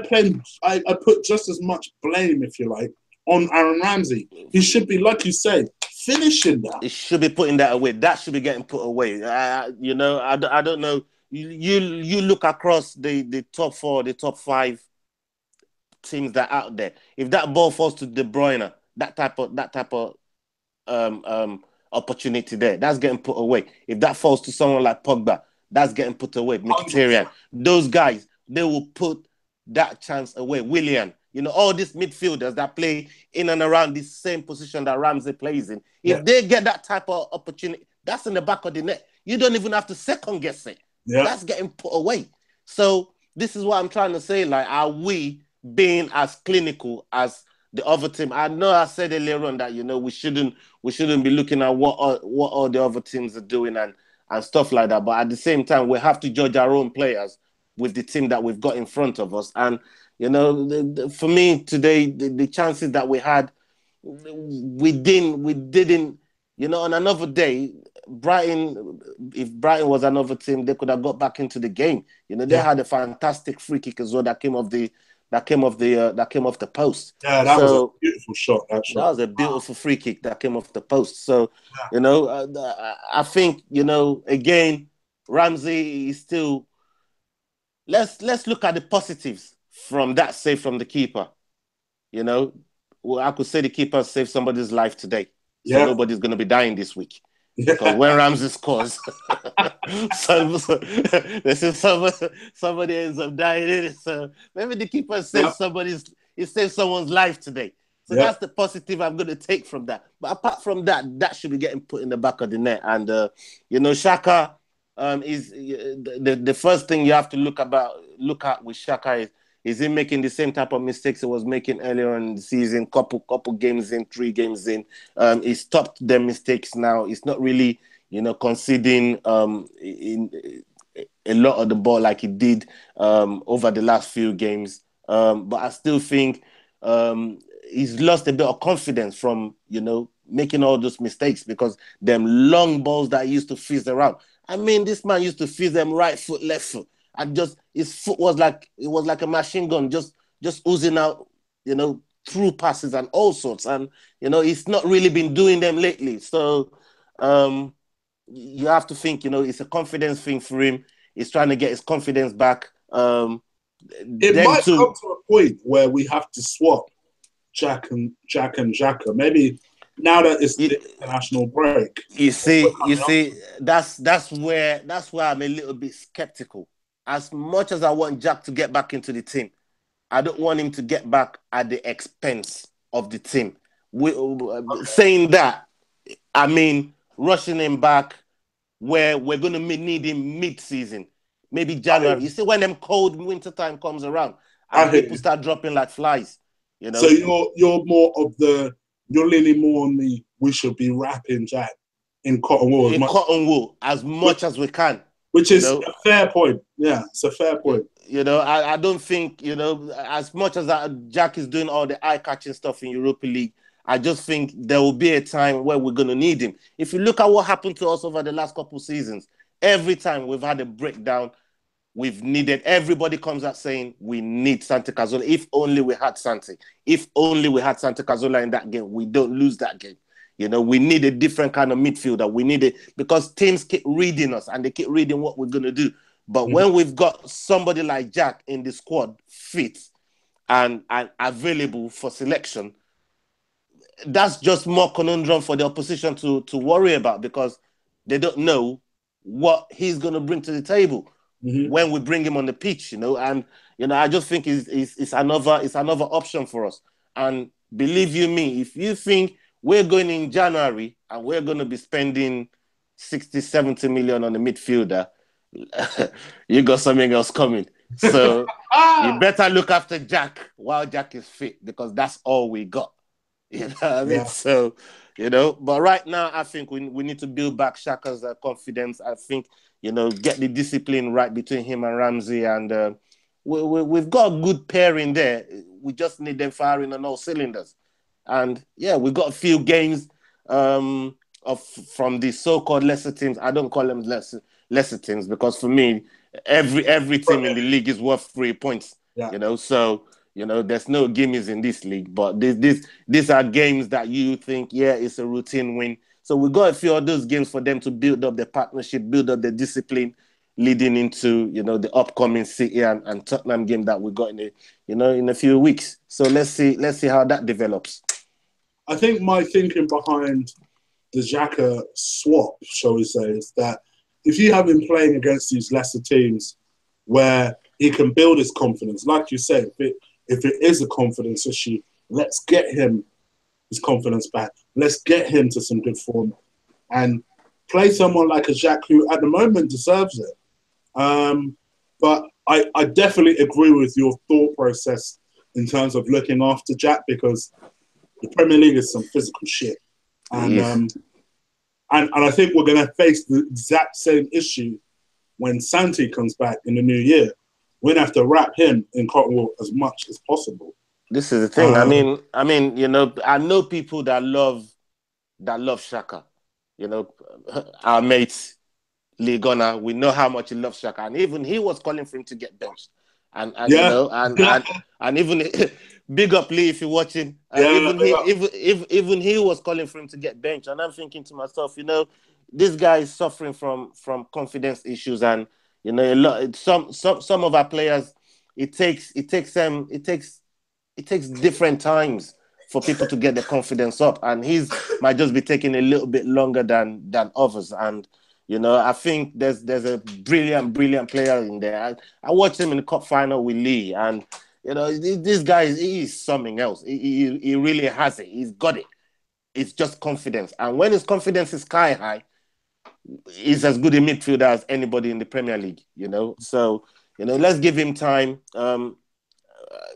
put just as much blame, if you like, on Aaron Ramsey. He should be, like you said, finishing that. He should be putting that away. That should be getting put away. You know, I don't know. You look across the top 4, the top 5 teams that are out there. If that ball falls to De Bruyne, that type of opportunity there, that's getting put away. If that falls to someone like Pogba, that's getting put away. Mkhitaryan, those guys, they will put that chance away. Willian, you know, all these midfielders that play in and around this same position that Ramsey plays in. If they get that type of opportunity, that's in the back of the net. You don't even have to second guess it. Yeah. That's getting put away. So this is what I'm trying to say. Like, are we being as clinical as the other team? I know I said earlier on that, you know, we shouldn't be looking at what all the other teams are doing and stuff like that. But at the same time, we have to judge our own players with the team that we've got in front of us. And, you know, for me today, the chances that we had, we didn't, you know, on another day, if Brighton was another team, they could have got back into the game. You know, they had a fantastic free kick as well that came off the post. Yeah, that was a beautiful shot. That was a beautiful free kick that came off the post. So, you know, I think, you know, again, Ramsey is still. Let's look at the positives from that save from the keeper. You know, well, I could say the keeper saved somebody's life today. So nobody's going to be dying this week. Because when Ramsey scores, they say somebody ends up dying in it. So maybe the keeper saves saves someone's life today. So that's the positive I'm going to take from that. But apart from that, that should be getting put in the back of the net. And Xhaka is the first thing you have to look at with Xhaka is he making the same type of mistakes he was making earlier in the season, couple games in, 3 games in. He stopped their mistakes now. He's not really, conceding in a lot of the ball like he did over the last few games. But I still think he's lost a bit of confidence from, making all those mistakes, because them long balls that he used to fizz around. I mean, this man used to fizz them right foot, left foot. And just his foot was like a machine gun, just oozing out, through passes and all sorts. And he's not really been doing them lately. So you have to think, it's a confidence thing for him. He's trying to get his confidence back. It might come to a point where we have to swap Jack and Xhaka. Maybe now that it's the international break. You see, that's where I'm a little bit skeptical. As much as I want Jack to get back into the team, I don't want him to get back at the expense of the team. Saying that, I mean, rushing him back where we're going to need him mid-season, maybe January. You see, when them cold winter time comes around, and people start dropping like flies. So you're more of you're leaning more on we should be wrapping Jack in cotton wool. As much as we can. Which is a fair point. Yeah, it's a fair point. I don't think, as much as Jack is doing all the eye-catching stuff in Europa League, I just think there will be a time where we're going to need him. If you look at what happened to us over the last couple of seasons, every time we've had a breakdown, everybody comes out saying we need Santi Cazorla. If only we had Santi. If only we had Santi Cazorla in that game, we don't lose that game. We need a different kind of midfielder. We need it because teams keep reading us and they keep reading what we're going to do. But when we've got somebody like Jack in the squad fit and available for selection, that's just more conundrum for the opposition to worry about, because they don't know what he's going to bring to the table when we bring him on the pitch, And, I just think it's another option for us. And believe you me, if you think we're going in January and we're going to be spending 60, 70 million on a midfielder, you got something else coming. So you better look after Jack while Jack is fit, because that's all we got. You know what I mean? Yeah. So, but right now, I think we need to build back Xhaka's confidence. I think, get the discipline right between him and Ramsey. And we've got a good pairing there. We just need them firing on all cylinders. And yeah, we got a few games from the so-called lesser teams. I don't call them lesser teams, because for me, every team in the league is worth 3 points. Yeah. So there's no gimmies in this league. But these are games that you think, it's a routine win. So we got a few of those games for them to build up their partnership, build up their discipline, leading into the upcoming City and Tottenham game that we got in a few weeks. So let's see how that develops. I think my thinking behind the Xhaka swap, shall we say, is that if you have him playing against these lesser teams where he can build his confidence, like you said, if it is a confidence issue, let's get him his confidence back. Let's get him to some good form and play someone like a Xhaka who at the moment deserves it. But I definitely agree with your thought process in terms of looking after Jack, because the Premier League is some physical shit. And I think we're going to face the exact same issue when Santi comes back in the new year. We're going to have to wrap him in cotton wool as much as possible. This is the thing. I mean, I know people that love Xhaka. Our mate Lee Gunnar, we know how much he loves Xhaka, and even he was calling for him to get benched. And even big up Lee if you're watching. Even he was calling for him to get benched, and I'm thinking to myself, this guy is suffering from confidence issues, and a lot. Some of our players, it takes different times for people to get their confidence up. And his might just be taking a little bit longer than others. And, you know, I think there's a brilliant player in there. I watched him in the cup final with Lee, and, you know, this guy, he is something else. He really has it. He's got it. It's just confidence. And when his confidence is sky high, he's as good a midfielder as anybody in the Premier League, you know. So, you know, let's give him time.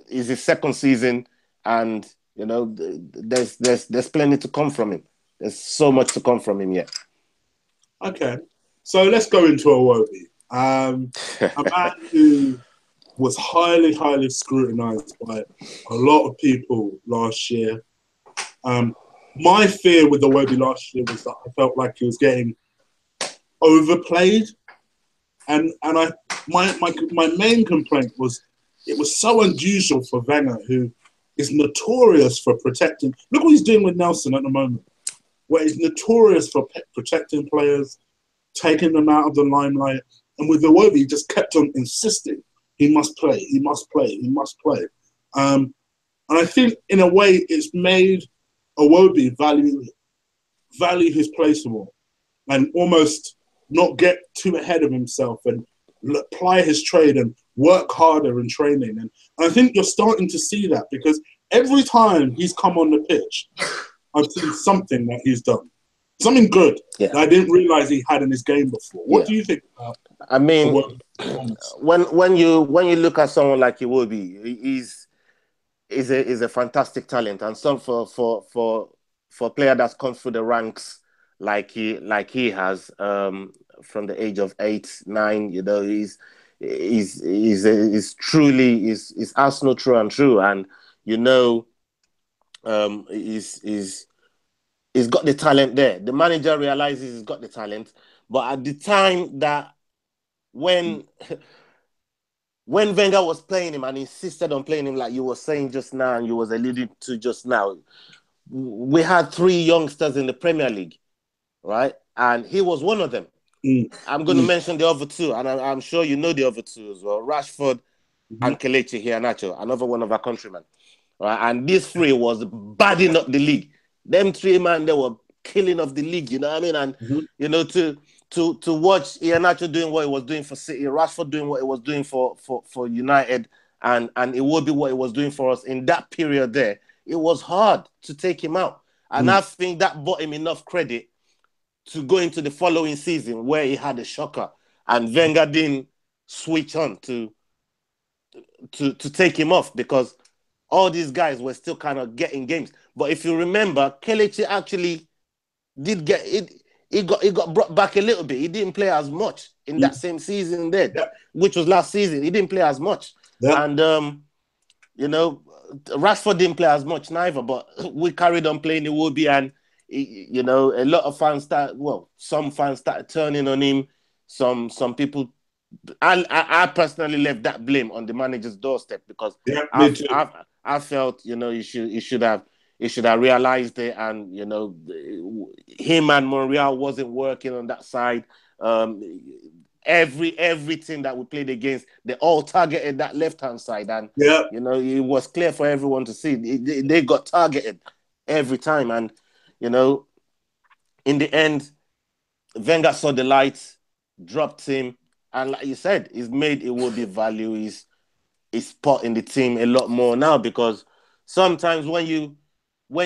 It's his second season, and, you know, there's plenty to come from him. There's so much to come from him yet. Okay. So let's go into Iwobi. A man who was highly scrutinised by a lot of people last year. My fear with Iwobi last year was that I felt like he was getting overplayed, and my main complaint was it was so unusual for Wenger, who is notorious for protecting. Look what he's doing with Nelson at the moment, where he's notorious for protecting players, taking them out of the limelight. And with Iwobi, he just kept on insisting he must play, he must play, he must play. And I think in a way it's made Iwobi value his place more and almost not get too ahead of himself and apply his trade and work harder in training. And I think you're starting to see that, because every time he's come on the pitch, I've seen something that he's done. Something good that I didn't realise he had in his game before. What do you think about I mean, when you look at someone like Iwobi, he's a fantastic talent, and some for a player that's come through the ranks like he has from the age of 8, 9, you know, he's truly Arsenal true and true, and you know, he's got the talent there. The manager realizes he's got the talent, but at the time that when Wenger was playing him and insisted on playing him, like you were saying just now and you was alluding to just now, we had 3 youngsters in the Premier League, right? And he was one of them. I'm going to mention the other 2, and I'm sure you know the other 2 as well. Rashford and Kelechi Iheanacho, another one of our countrymen. Right? And these 3 was badding up the league. Them 3, man, they were killing of the league, you know what I mean? And, you know, to watch Iheanacho doing what he was doing for City, Rashford doing what he was doing for United, and it would be what he was doing for us in that period there, it was hard to take him out. And I think that bought him enough credit to go into the following season where he had a shocker and Wenger didn't switch on to take him off, because all these guys were still kind of getting games. But if you remember, Kelechi actually did get it. He got brought back a little bit. He didn't play as much in that same season there, which was last season. He didn't play as much. And, you know, Rashford didn't play as much neither, but we carried on playing Iwobi, and, you know, a lot of fans some fans started turning on him. Some people, I personally left that blame on the manager's doorstep, because I felt, you know, he should have realized it, and, you know, him and Monreal wasn't working on that side. Everything that we played against, they all targeted that left-hand side, and you know, it was clear for everyone to see they got targeted every time. And, you know, in the end, Wenger saw the lights, dropped him, and like you said, he's made Iwobi value his spot in the team a lot more now, because sometimes when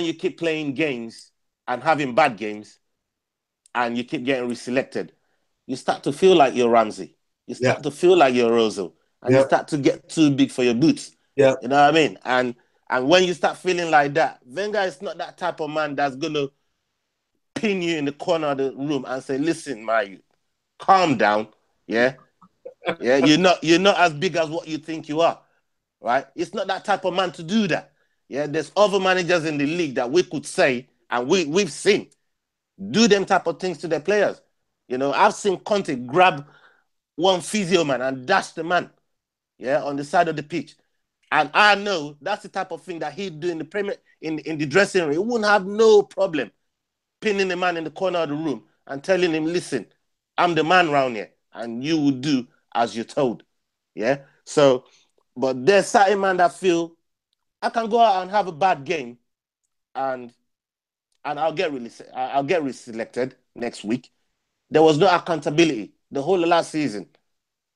you keep playing games and having bad games and you keep getting reselected, you start to feel like you're Ramsey. You start to feel like you're Rozo. And you start to get too big for your boots. You know what I mean? And when you start feeling like that, Wenger is not that type of man that's going to pin you in the corner of the room and say, listen, my, calm down. Yeah? You're not as big as what you think you are. Right? It's not that type of man to do that. Yeah, there's other managers in the league that we could say, and we've seen, do them type of things to their players. You know, I've seen Conte grab one physio man and dash the man, on the side of the pitch. And I know that's the type of thing that he'd do in the in the dressing room. He wouldn't have no problem pinning the man in the corner of the room and telling him, listen, I'm the man round here, and you will do as you're told. Yeah? So, but there's certain man that feel, I can go out and have a bad game and I'll get reselected next week. There was no accountability the whole of last season.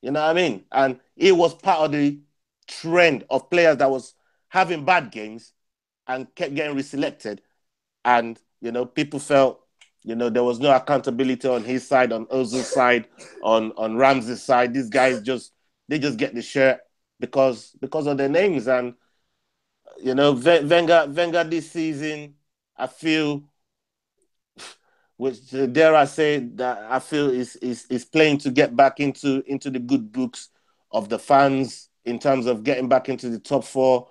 You know what I mean? And it was part of the trend of players that was having bad games and kept getting reselected. And, you know, people felt, you know, there was no accountability on his side, on Ozil's side, on Ramsey's side. These guys just get the shirt because of their names. And, you know, Wenger this season, I feel, which dare I say that I feel is playing to get back into the good books of the fans in terms of getting back into the top four,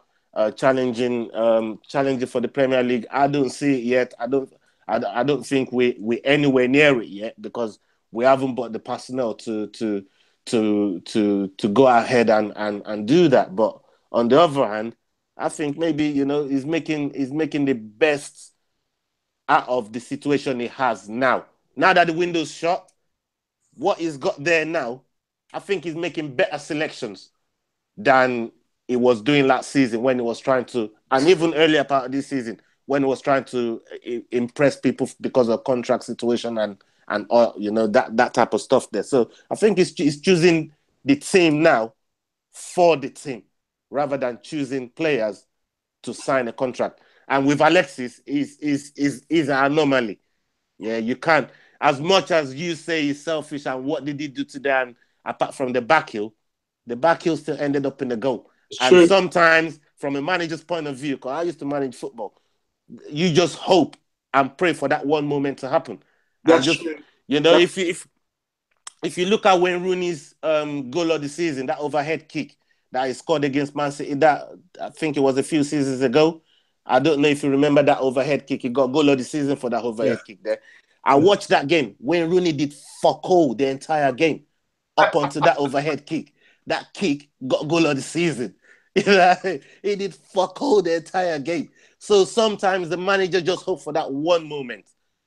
challenging for the Premier League. I don't see it yet. I don't think we're anywhere near it yet because we haven't got the personnel to go ahead and do that. But on the other hand, I think maybe, you know, he's making the best out of the situation he has now. Now that the window's shut, what he's got there now, I think he's making better selections than he was doing last season when he was trying to, and even earlier part of this season when he was trying to impress people because of contract situation and you know, that type of stuff there. So I think he's choosing the team now for the team rather than choosing players to sign a contract. And with Alexis, is an anomaly. Yeah, you can't. As much as you say he's selfish and what did he do to them, apart from the back heel still ended up in the goal. And sometimes, from a manager's point of view, because I used to manage football, you just hope and pray for that one moment to happen. That's true. You know, if you look at Wayne Rooney's goal of the season, that overhead kick that he scored against Man City, that I think it was a few seasons ago. I don't know if you remember that overhead kick. He got goal of the season for that overhead kick there. I watched that game. Wayne Rooney did fuck all the entire game up onto that overhead kick. That kick got goal of the season. He did fuck all the entire game. So sometimes the manager just hope for that one moment.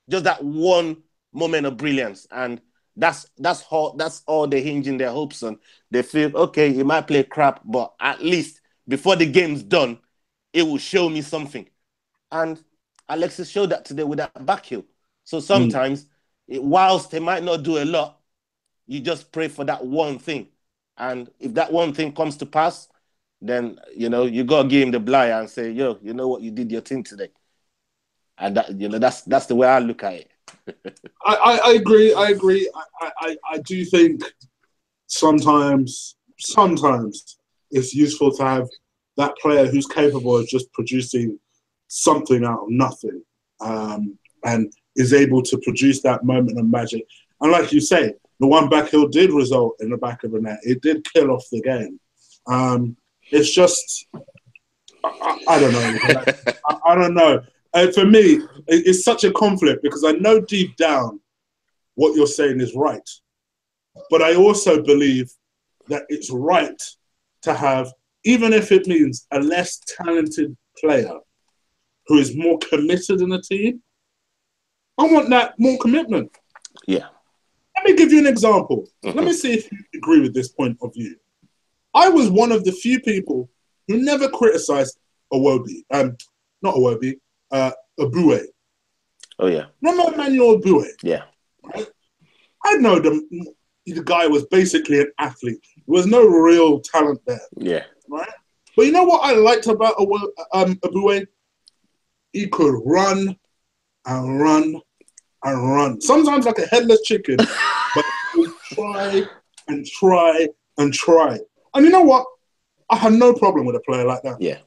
Just that one moment of brilliance. And that's all they hinging their hopes on. They feel, okay, he might play crap, but at least before the game's done, it will show me something. And Alexis showed that today with that back heel. So sometimes, whilst they might not do a lot, you just pray for that one thing. And if that one thing comes to pass, then, you know, you got to give him the blight and say, yo, you know what, you did your thing today. And that, you know, that's the way I look at it. I agree. I do think sometimes it's useful to have that player who's capable of just producing something out of nothing, and is able to produce that moment of magic. And like you say, the one back heel did result in the back of the net. It did kill off the game. It's just, I don't know. I don't know. For me, it's such a conflict because I know deep down what you're saying is right. But I also believe that it's right to have, even if it means a less talented player who is more committed in the team, I want that more commitment. Yeah. Let me give you an example. Let me see if you agree with this point of view. I was one of the few people who never criticized Iwobi. Not Iwobi, Abue. Oh, yeah. Remember Emmanuel Abue? Yeah. Right? I know the guy was basically an athlete. There was no real talent there. Yeah. Right? But you know what I liked about Abue? He could run and run and run. Sometimes like a headless chicken, but he would try and try and try. And you know what? I had no problem with a player like that. Yeah.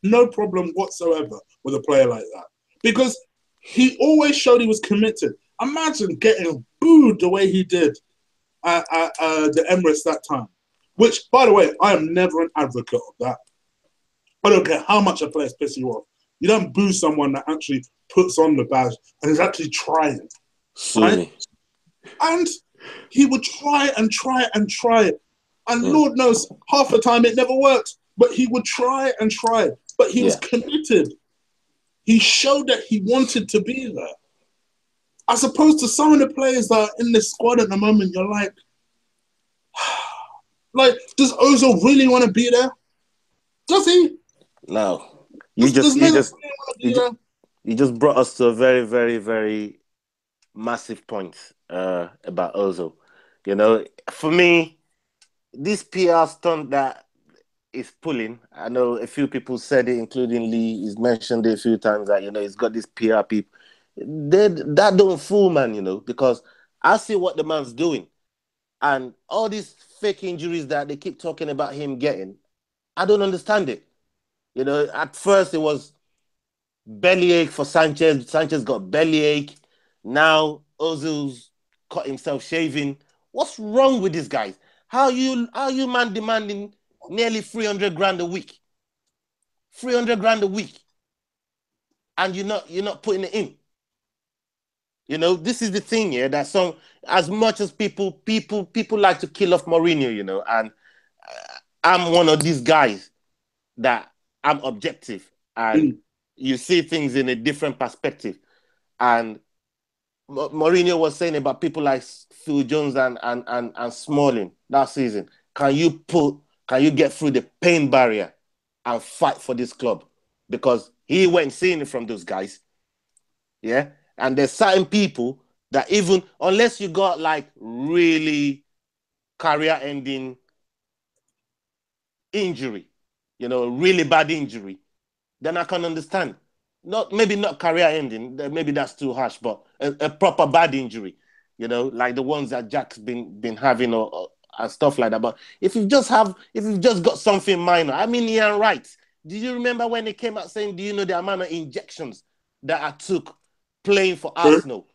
No problem whatsoever with a player like that. Because he always showed he was committed. Imagine getting booed the way he did at the Emirates that time. Which, by the way, I am never an advocate of that. I don't care how much a player's pissing you off. You don't boo someone that actually puts on the badge and is actually trying. Right? And he would try and try and try. And Lord knows, half the time it never worked. But he would try and try. But he was committed. He showed that he wanted to be there. As opposed to some of the players that are in this squad at the moment, you're like, does Ozil really want to be there? Does he? No. you just brought us to a very, very, very massive point about Ozil. You know, for me, this PR stunt that is pulling, I know a few people said it, including Lee. He's mentioned it a few times that, you know, he's got this PR people. That don't fool, man, you know, because I see what the man's doing. And all these fake injuries that they keep talking about him getting, I don't understand it. You know, at first it was bellyache for Sanchez. Sanchez got bellyache. Now Ozil's cut himself shaving. What's wrong with these guys? How you man demanding nearly 300 grand a week? 300 grand a week. And you're not putting it in. You know, this is the thing here that some, as much as people like to kill off Mourinho, you know, and I'm one of these guys that I'm objective and you see things in a different perspective. And Mourinho was saying about people like Phil Jones and Smalling last season. Can you get through the pain barrier and fight for this club? Because he went seeing it from those guys. Yeah. And there's certain people that even, unless you got like really career-ending injury, you know, really bad injury, then I can understand. Maybe not career-ending, maybe that's too harsh, but a proper bad injury, you know, like the ones that Jack's been having or and stuff like that. But if you've just got something minor, I mean, Ian Wright, do you remember when he came out saying, do you know the amount of injections that I took playing for Arsenal?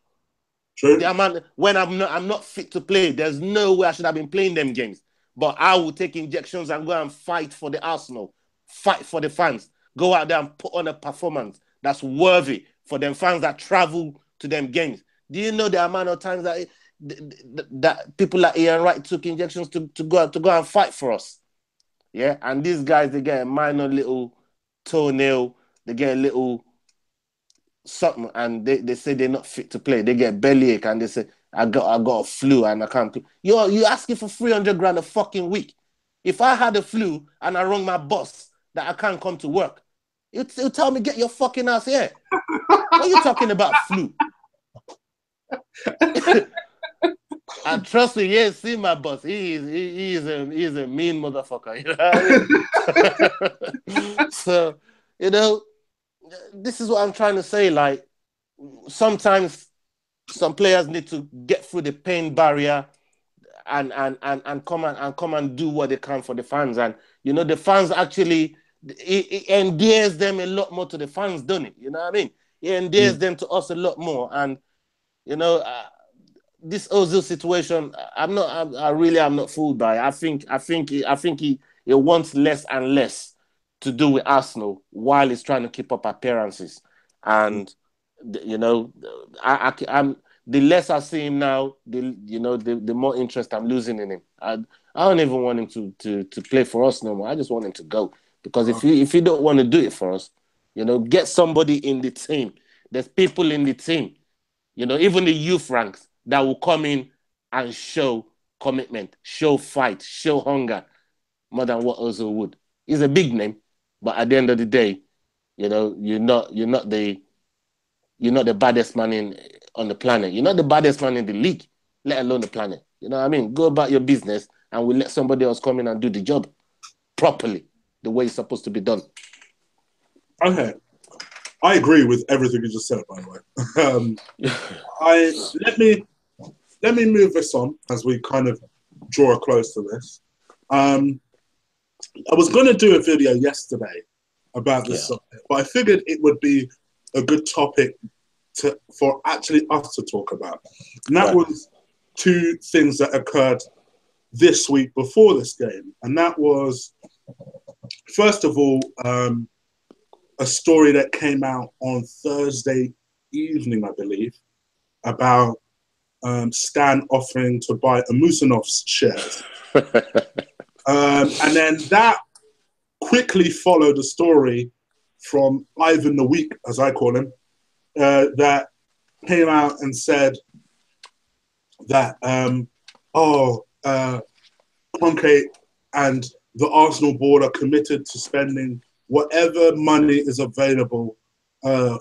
True. The amount, when I'm not fit to play, there's no way I should have been playing them games. But I will take injections and go and fight for the Arsenal, fight for the fans, go out there and put on a performance that's worthy for them fans that travel to them games. Do you know the amount of times that people like Ian Wright took injections to go and fight for us? Yeah, and these guys, they get a minor little toenail, they get a little something, and they say they're not fit to play. They get bellyache and they say, I got a flu and I can't play. You're asking for 300 grand a fucking week. If I had a flu and I rang my boss that I can't come to work, he'll tell me, get your fucking ass here. What are you talking about, flu? And trust me, you ain't seen my boss. He is a mean motherfucker. You know what I mean? So, you know, this is what I'm trying to say. Like, sometimes some players need to get through the pain barrier and come and do what they can for the fans. And you know, the fans actually, it endears them a lot more to the fans, doesn't it? You know what I mean? It endears them to us a lot more. And you know, this Ozil situation, I really am not fooled by it. I think he wants less and less to do with Arsenal while he's trying to keep up appearances. And you know, I'm the less I see him now, the more interest I'm losing in him. I don't even want him to play for us no more. I just want him to go, because if you don't want to do it for us, you know, get somebody in the team. There's people in the team, you know, even the youth ranks that will come in and show commitment, show fight, show hunger more than what Ozil would. He's a big name, but at the end of the day, you know, you're not the baddest man on the planet. You're not the baddest man in the league, let alone the planet. You know what I mean? Go about your business and we'll let somebody else come in and do the job properly, the way it's supposed to be done. Okay. I agree with everything you just said, by the way. Let me move this on as we kind of draw close to this. I was going to do a video yesterday about this subject, but I figured it would be a good topic for actually us to talk about. And that was two things that occurred this week before this game. And that was, first of all, a story that came out on Thursday evening, I believe, about Stan offering to buy Amusanov's shares. And then that quickly followed a story from Ivan the Week, as I call him, that came out and said that, Kroenke and the Arsenal board are committed to spending whatever money is available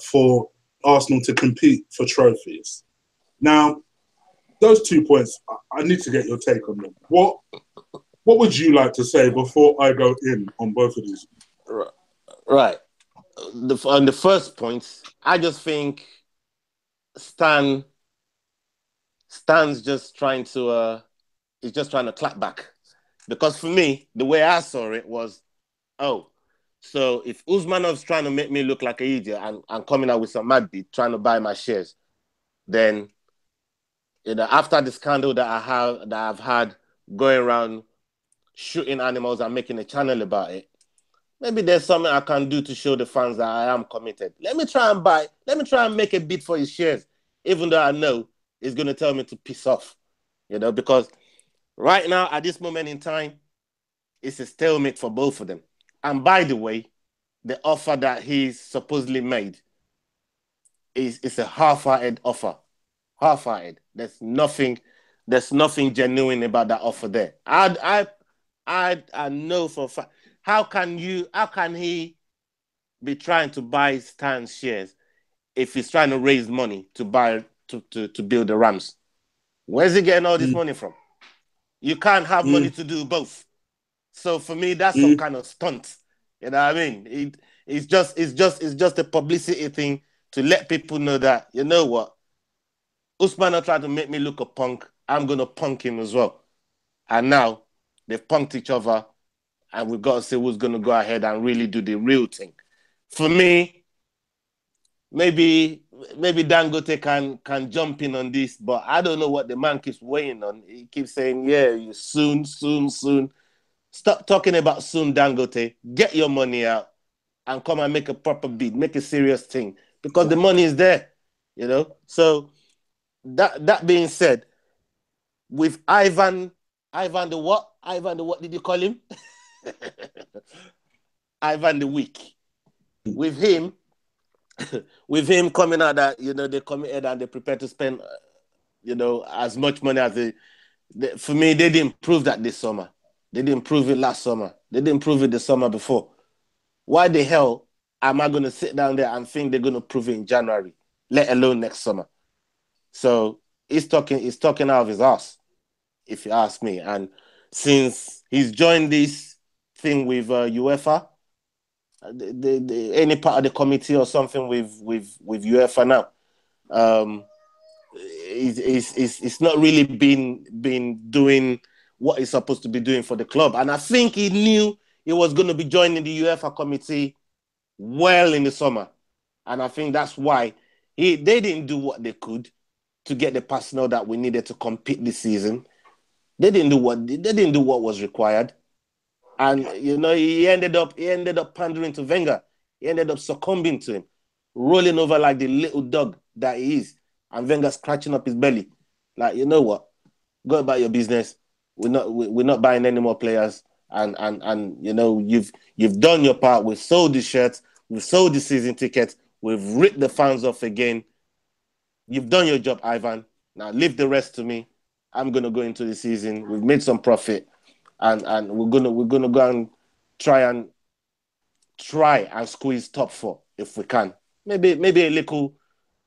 for Arsenal to compete for trophies. Now, those 2 points, I need to get your take on them. What would you like to say before I go in on both of these? Right. On the first point, I just think Stan's just trying to he's just trying to clap back. Because for me, the way I saw it was, so if Usmanov's trying to make me look like an idiot and coming out with some mad beat, trying to buy my shares, then after the scandal that I've had going around shooting animals and making a channel about it, maybe there's something I can do to show the fans that I am committed. Let me try and make a bid for his shares, even though I know he's going to tell me to piss off, because right now, at this moment in time, it's a stalemate for both of them. And by the way, the offer that he's supposedly made is a half-hearted offer. Half-hearted. There's nothing genuine about that offer there. I know for a fact. How can he be trying to buy Stan's shares if he's trying to raise money to build the Rams? Where's he getting all this money from? You can't have money to do both. So for me, that's some kind of stunt. You know what I mean? It's just a publicity thing to let people know that, you know what? Usman tried to make me look a punk. I'm going to punk him as well. And now they've punked each other, and we've got to see who's going to go ahead and really do the real thing. For me, maybe Dangote can jump in on this, but I don't know what the man keeps weighing on. He keeps saying, yeah, you soon. Stop talking about soon, Dangote. Get your money out and come and make a proper bid, make a serious thing, because the money is there, So that being said, with Ivan the what? Ivan the what did you call him? Ivan the Weak. With him coming out that, they committed and they're prepared to spend, as much money as for me, they didn't prove that this summer. They didn't prove it last summer. They didn't prove it the summer before. Why the hell am I going to sit down there and think they're going to prove it in January, let alone next summer? So he's talking out of his ass, if you ask me. And since he's joined this thing with UEFA, any part of the committee or something with UEFA now, it's not really been doing what he's supposed to be doing for the club. And I think he knew he was going to be joining the UEFA committee well in the summer. And I think that's why they didn't do what they could to get the personnel that we needed to compete this season. They didn't do what was required. And he ended up pandering to Wenger. He ended up succumbing to him, rolling over like the little dog that he is. And Wenger scratching up his belly. Like, you know what? Go about your business. We're not buying any more players. And you've done your part. We've sold the shirts. We've sold the season tickets. We've ripped the fans off again. You've done your job, Ivan. Now leave the rest to me. I'm gonna go into the season. We've made some profit, and we're gonna go and try and squeeze top four if we can. Maybe a little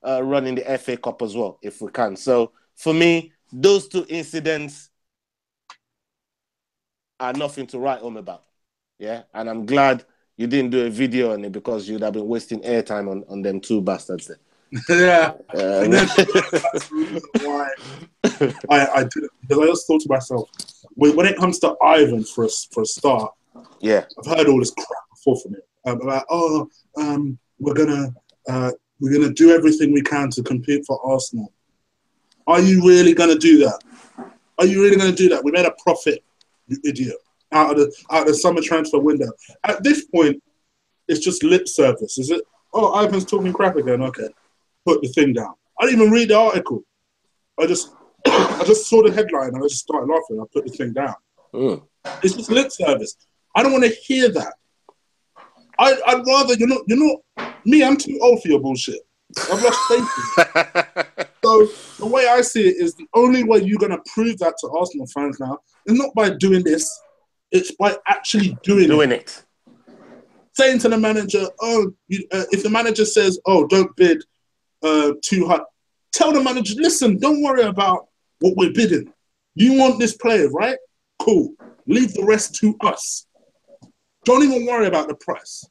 run in the FA Cup as well if we can. So for me, those two incidents are nothing to write home about. Yeah, and I'm glad you didn't do a video on it, because you'd have been wasting airtime on them two bastards there. Yeah, and that's the reason why I did it, because I just thought to myself, when it comes to Ivan for a start, yeah, I've heard all this crap before from him about we're gonna do everything we can to compete for Arsenal. Are you really gonna do that? Are you really gonna do that? We made a profit, you idiot, out of the summer transfer window. At this point, it's just lip service, is it? Oh, Ivan's talking crap again. Okay. Put the thing down. I didn't even read the article. I just saw the headline and I just started laughing. I put the thing down. It's just lip service. I don't want to hear that. I'd rather you're not me. I'm too old for your bullshit. I've lost faith in you. So the way I see it is the only way you're gonna prove that to Arsenal fans now is not by doing this. It's by actually doing it. Saying to the manager, if the manager says, "Oh, don't bid," too high. Tell the manager, listen, don't worry about what we're bidding. You want this player, right? Cool. Leave the rest to us. Don't even worry about the price.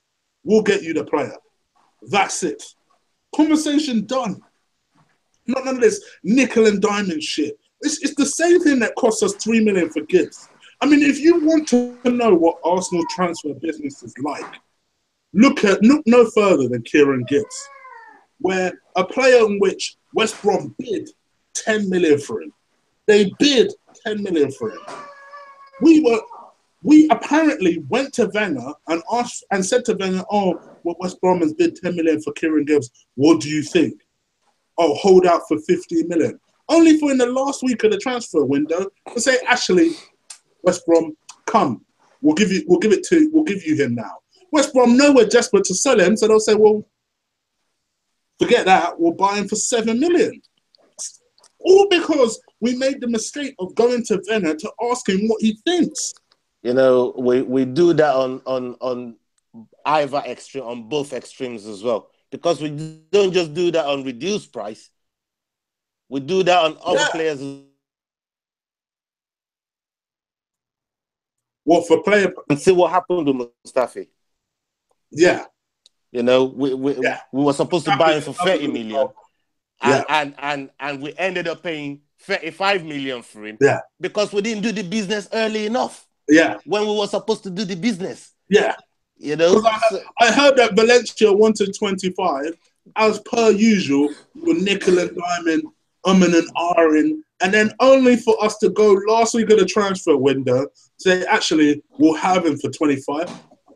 We'll get you the player. That's it. Conversation done. None of this nickel and diamond shit. It's the same thing that cost us $3 million for Gibbs. I mean, if you want to know what Arsenal transfer business is like, look no further than Kieran Gibbs, where a player in which West Brom bid 10 million for him. They bid 10 million for him. We apparently went to Wenger and asked and said to Wenger, "Oh, well, West Brom has bid 10 million for Kieran Gibbs. What do you think?" "Oh, hold out for 15 million." Only for in the last week of the transfer window to say, "Actually, West Brom, come, we'll give you him now." West Brom know we're desperate to sell him, so they'll say, "Well, forget that. We'll buy him for 7 million." All because we made the mistake of going to Wenger to ask him what he thinks. You know, we do that on either extreme, on both extremes as well. Because we don't just do that on reduced price. We do that on other players. What for player? And see what happened to Mustafi. Yeah. You know, we were supposed to buy him for 30 million. And we ended up paying 35 million for him. Yeah. Because we didn't do the business early enough. Yeah. When we were supposed to do the business. Yeah. You know? I heard that Valencia wanted 25. As per usual, with nickel and diamond, and ahhing, and then only for us to go last week of the transfer window, say, "Actually, we'll have him for 25.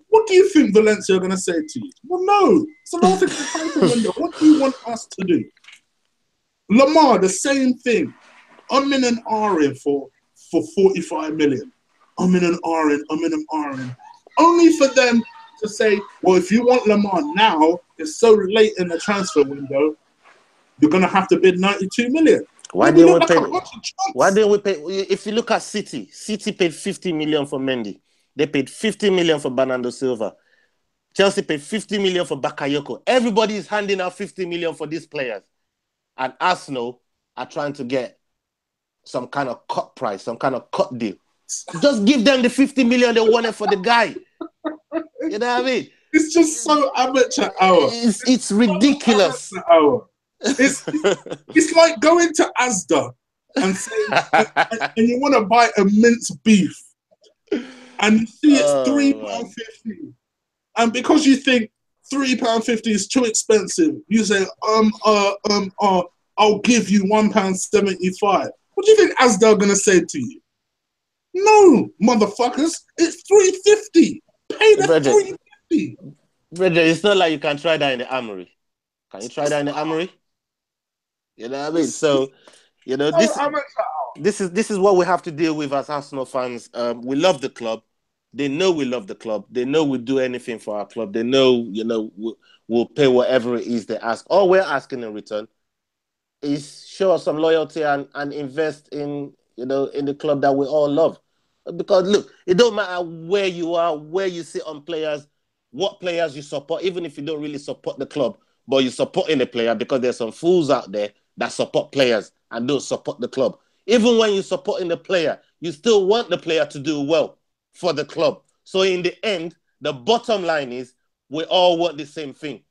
What do you think Valencia are going to say to you? Well, no. It's the last week of the transfer window. What do you want us to do? Lamar, the same thing. I'm in an ahhing for 45 million. I'm in an ahhing. Only for them to say, "Well, if you want Lamar now, it's so late in the transfer window, you're going to have to bid 92 million. Why didn't we pay? If you look at City paid 50 million for Mendy. They paid 50 million for Bernardo Silva. Chelsea paid 50 million for Bakayoko. Everybody is handing out 50 million for these players. And Arsenal are trying to get some kind of cut price, some kind of cut deal. Just give them the 50 million they wanted for the guy. You know what I mean? It's just so amateur hour. It's ridiculous. It's like going to Asda and saying, and you want to buy a minced beef, and you see it's £3.50, and because you think £3.50 is too expensive, you say, I'll give you £1.75. What do you think Asda are gonna say to you? No, motherfuckers, it's £3.50. Pay the £3.50. Brother, it's not like you can try that in the Armory. Can you try that in the Armory? You know what I mean? So, you know, this is what we have to deal with as Arsenal fans. We love the club. They know we love the club. They know we'll do anything for our club. They know, you know, we'll pay whatever it is they ask. All we're asking in return is show us some loyalty and invest in, you know, in the club that we all love. Because look, it don't matter where you are, where you sit on players, what players you support, even if you don't really support the club, but you're supporting the player, because there's some fools out there that support players and don't support the club. Even when you're supporting the player, you still want the player to do well for the club. So in the end, the bottom line is we all want the same thing.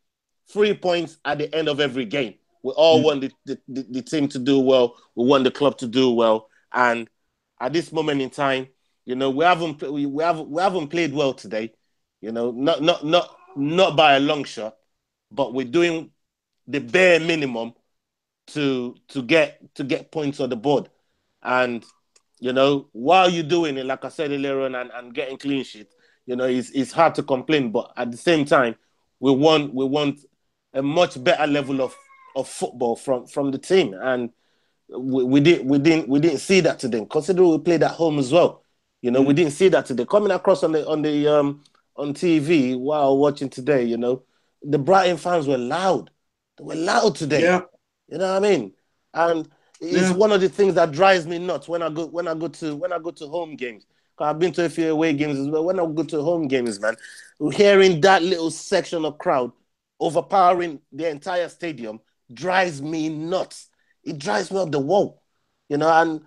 3 points at the end of every game. We all want the team to do well. We want the club to do well. And at this moment in time, you know, we haven't played well today. You know, not by a long shot, but we're doing the bare minimum to get points on the board. And, you know, while you're doing it, like I said earlier on, and getting clean sheet, you know, it's hard to complain. But at the same time, we want a much better level of football from the team. And we didn't see that today. Considering we played at home as well. You know, we didn't see that today. Coming across on TV while watching today, you know, the Brighton fans were loud. They were loud today. Yeah. You know what I mean? And it's one of the things that drives me nuts when I go to home games. I've been to a few away games as well. When I go to home games, man, hearing that little section of crowd overpowering the entire stadium drives me nuts. It drives me up the wall, you know, and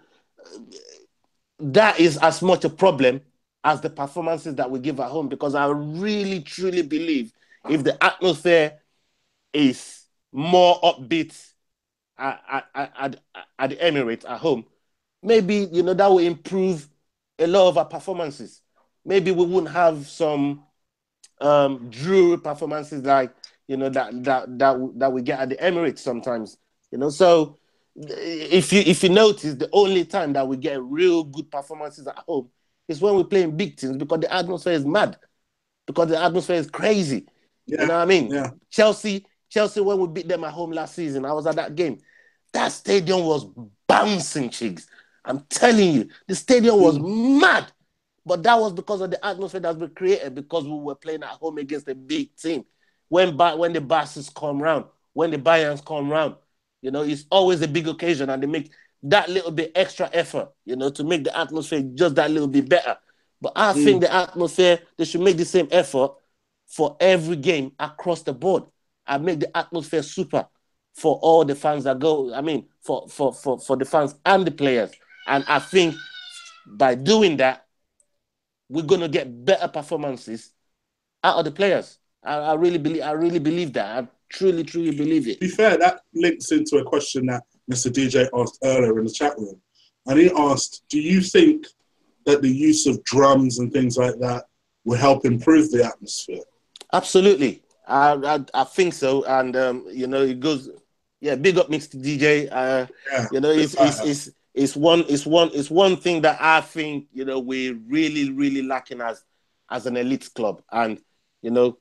that is as much a problem as the performances that we give at home, because I really, truly believe if the atmosphere is more upbeat at the Emirates at home, maybe, you know, that will improve a lot of our performances. Maybe we wouldn't have some dreary performances like, you know, that we get at the Emirates sometimes, you know. So if you notice, the only time that we get real good performances at home is when we're playing big teams, because the atmosphere is mad, because the atmosphere is crazy. Yeah, you know what I mean? Yeah. Chelsea, when we beat them at home last season, I was at that game. That stadium was bouncing, Chigs. I'm telling you, the stadium was mad. But that was because of the atmosphere that's been created, because we were playing at home against a big team. When the Barca's come round, when the Bayerns come round, you know, it's always a big occasion, and they make that little bit extra effort, you know, to make the atmosphere just that little bit better. But I think the atmosphere, they should make the same effort for every game across the board and make the atmosphere super for all the fans that go. I mean, for the fans and the players. And I think by doing that, we're gonna get better performances out of the players. I really believe that. I truly believe it. To be fair, that links into a question that Mr. DJ asked earlier in the chat room. And he asked, do you think that the use of drums and things like that will help improve the atmosphere? Absolutely. I think so. And, you know, it goes, yeah, big up Mr. DJ. You know, it's one thing that I think, you know, we're really lacking as an elite club. And, you know,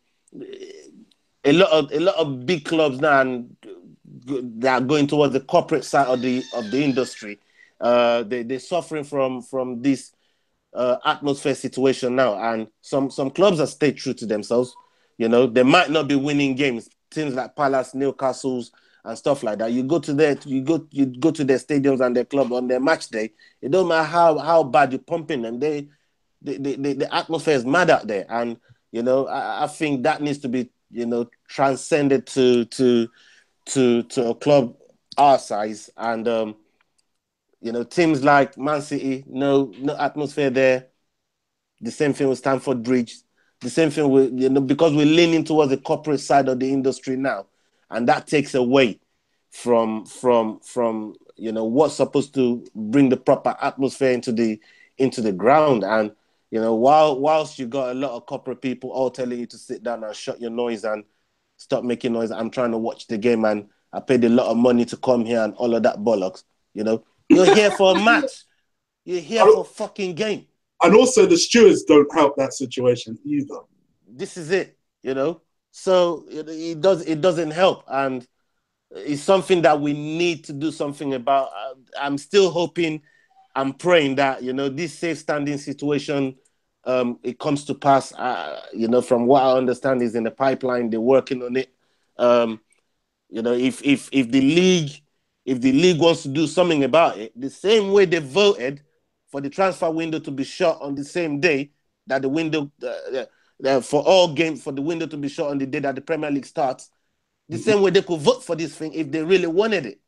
a lot of big clubs now, and that are going towards the corporate side of the industry. They're suffering from this atmosphere situation now, and some clubs have stayed true to themselves. You know, they might not be winning games, teams like Palace, Newcastle's, and stuff like that. You go to their stadiums and their club on their match day. It don't matter how bad you're pumping them. The atmosphere is mad out there, and you know, I think that needs to be, you know, transcended to a club our size. And you know, teams like Man City, no atmosphere there. The same thing with Stamford Bridge. The same thing with, you know, because we're leaning towards the corporate side of the industry now, and that takes away from you know, what's supposed to bring the proper atmosphere into the ground. And you know, whilst you got a lot of corporate people all telling you to sit down and shut your noise and stop making noise, I'm trying to watch the game and I paid a lot of money to come here and all of that bollocks. You know, you're here for a match. You're here for a fucking game. And also the stewards don't help that situation either. This is it, you know. So it doesn't help, and it's something that we need to do something about. I'm still hoping, I'm praying that, you know, this safe standing situation, it comes to pass. You know, from what I understand, is in the pipeline. They're working on it. You know, if the league wants to do something about it, the same way they voted for the transfer window to be shut on the same day that the window for all games, for the window to be shut on the day that the Premier League starts, the same way they could vote for this thing if they really wanted it.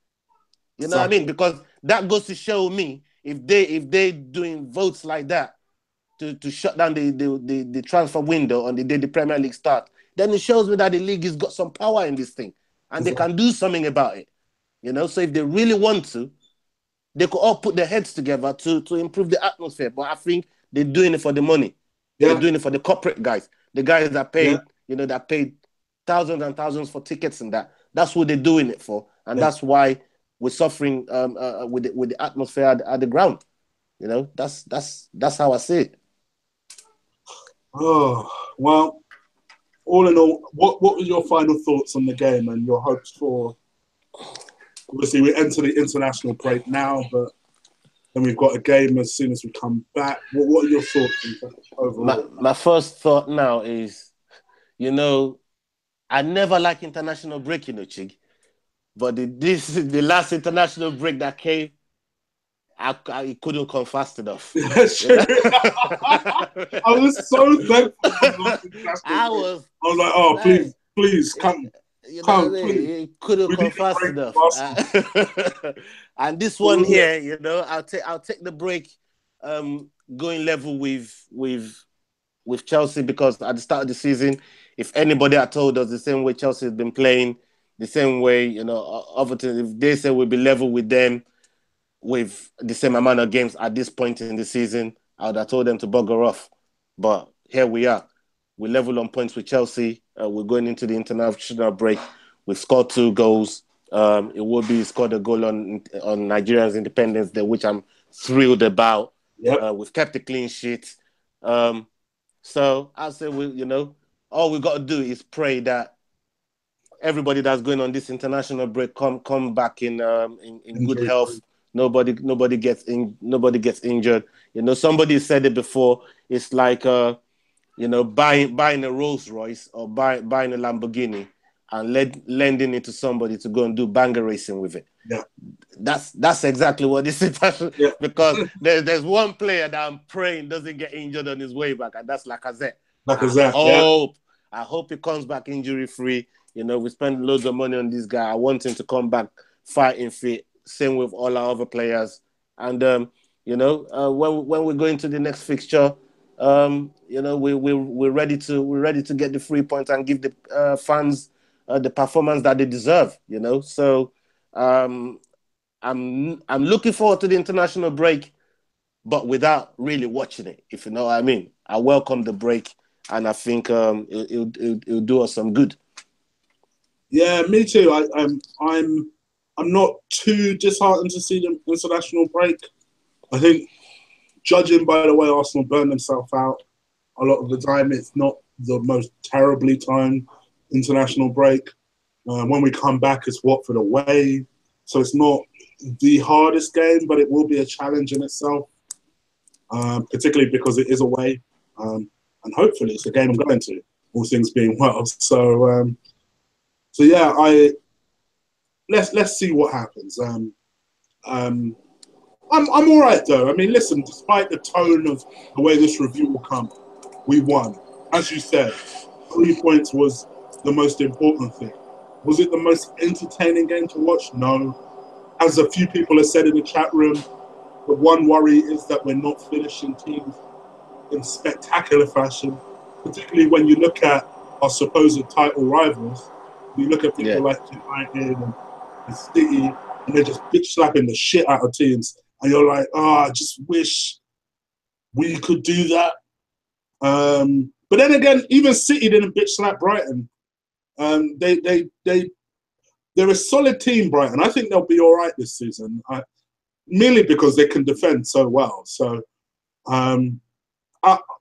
You know what I mean? Because that goes to show me, if they doing votes like that to shut down the transfer window on the day the Premier League starts, then it shows me that the league has got some power in this thing and they can do something about it. You know, so if they really want to, they could all put their heads together to improve the atmosphere. But I think they're doing it for the money. Yeah. They're doing it for the corporate guys. The guys that paid, you know, that paid thousands and thousands for tickets and that. That's what they're doing it for. And that's why we're suffering with the atmosphere at the ground. You know, that's how I see it. Oh, well, all in all, what were your final thoughts on the game and your hopes for? Obviously, we enter the international break now, but then we've got a game as soon as we come back. What are your thoughts overall? My first thought now is, you know, I never like international break, you know, Chig. But this is the last international break that came. It couldn't come fast enough. That's true. I was so thankful. I was like, oh, please come. You know what I mean? It couldn't come fast enough. And this one here, you know, I'll take the break, going level with Chelsea, because at the start of the season, if anybody had told us the same way Chelsea has been playing, the same way, you know, Everton, if they said we'll be level with them with the same amount of games at this point in the season, I would have told them to bugger off. But here we are. We level on points with Chelsea. We're going into the international break. We've scored 2 goals. Iwobi scored a goal on Nigeria's Independence Day, which I'm thrilled about. Yep. We've kept a clean sheet. So I say, all we got to do is pray that everybody that's going on this international break come back in good health. Nobody gets injured. You know, somebody said it before. It's like buying a Rolls Royce or buying a Lamborghini and lending it to somebody to go and do banger racing with it. Yeah, that's exactly what this is. Yeah. Because there's one player that I'm praying doesn't get injured on his way back, and that's Lacazette. I hope he comes back injury free. You know, we spend loads of money on this guy. I want him to come back fighting fit. Same with all our other players. And when we go into the next fixture, we're ready to get the 3 points and give the fans the performance that they deserve. You know, so I'm looking forward to the international break, but without really watching it, if you know what I mean. I welcome the break, and I think it'll do us some good. Yeah, me too. I'm not too disheartened to see the international break. I think, judging by the way Arsenal burn themselves out, a lot of the time it's not the most terribly timed international break. When we come back, it's Watford away, so it's not the hardest game, but it will be a challenge in itself, particularly because it is away, and hopefully it's a game I'm going to, all things being well. So yeah, let's see what happens. I'm all right though. I mean, listen, despite the tone of the way this review will come, we won. As you said, 3 points was the most important thing. Was it the most entertaining game to watch? No. As a few people have said in the chat room, the one worry is that we're not finishing teams in spectacular fashion, particularly when you look at our supposed title rivals. You look at people like United and City, and they're just bitch slapping the shit out of teams. And you're like, I just wish we could do that. But then again, even City didn't bitch slap Brighton. They're a solid team, Brighton. I think they'll be all right this season, merely because they can defend so well. So I'm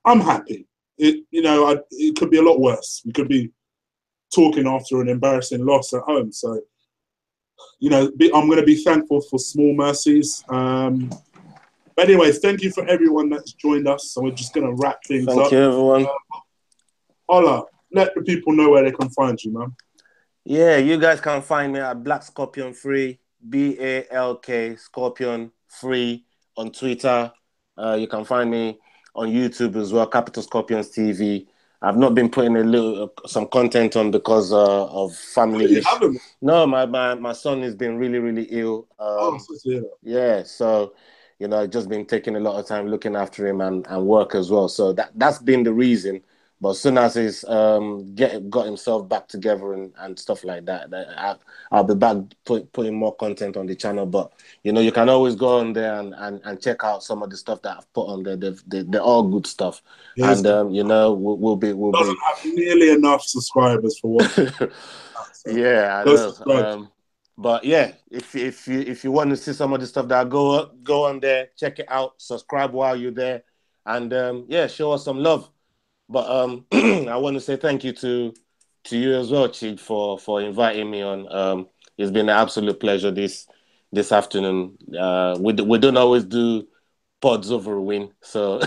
happy. It could be a lot worse. We could be talking after an embarrassing loss at home. So, I'm going to be thankful for small mercies. But anyways, thank you for everyone that's joined us. So we're just going to wrap things up. Thank you, everyone. Ola, let the people know where they can find you, man. Yeah, you guys can find me at Black Scorpion Free, BALK Scorpion Free on Twitter. You can find me on YouTube as well, Capitalscorpionz Tv. I've not been putting some content on because of family issues. No, my son has been really, really ill. Yeah, so I've just been taking a lot of time looking after him and work as well. So that's been the reason. But as soon as he's got himself back together and stuff like that, I'll be back putting more content on the channel. But you can always go on there and check out some of the stuff that I've put on there. They're all good stuff. Yes. And we'll be doesn't have nearly enough subscribers for what. Yeah, I know. But yeah, if you want to see some of the stuff that go on there, check it out. Subscribe while you're there, and show us some love. But I want to say thank you to you as well, Chief, for inviting me on. It's been an absolute pleasure this afternoon. We don't always do pods over a win, so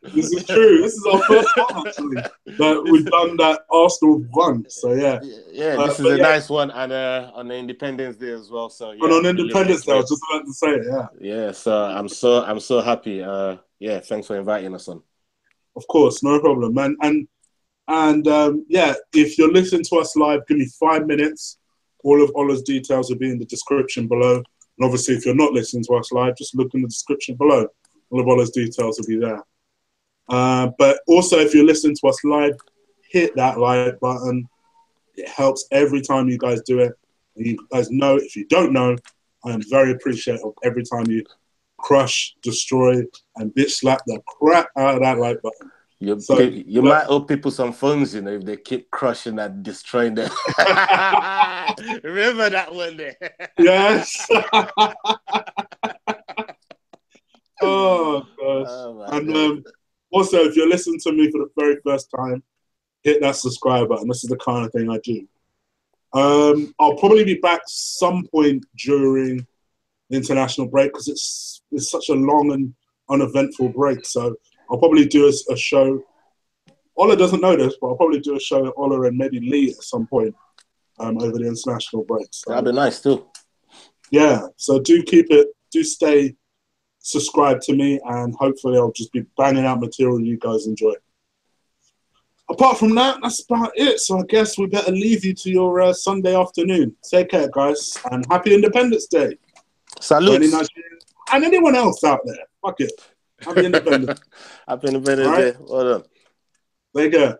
This is true. This is our first one actually. But we've done that Arsenal run, so yeah. This is a nice one, and on the Independence Day as well. So and on Independence Day, I was just about to say it. Yeah. Yeah. So I'm so happy. Thanks for inviting us on. Of course, no problem, man. And And yeah, if you're listening to us live, give me 5 minutes. All of Ola's details will be in the description below. And obviously, if you're not listening to us live, just look in the description below. All of Ola's details will be there. But also, if you're listening to us live, hit that like button. It helps every time you guys do it. And you guys know, if you don't know, I am very appreciative of every time you crush, destroy, and bitch slap the crap out of that like button. You might owe people some phones, you know, if they keep crushing and destroying them. Remember that one there? Yes. Oh, gosh. Oh, and also, if you're listening to me for the very first time, hit that subscribe button. This is the kind of thing I do. I'll probably be back some point during the international break because it's such a long and uneventful break. So I'll probably do a show. Ola doesn't know this, but I'll probably do a show with Ola and maybe Lee at some point over the international break. So, that'd be nice too. Yeah, so do stay subscribed to me, and hopefully I'll just be banging out material you guys enjoy. Apart from that, that's about it. So I guess we better leave you to your Sunday afternoon. Take care, guys, and happy Independence Day. Salute. And anyone else out there. Fuck it. Happy Independence. Happy Independence Day. Well done. Take care.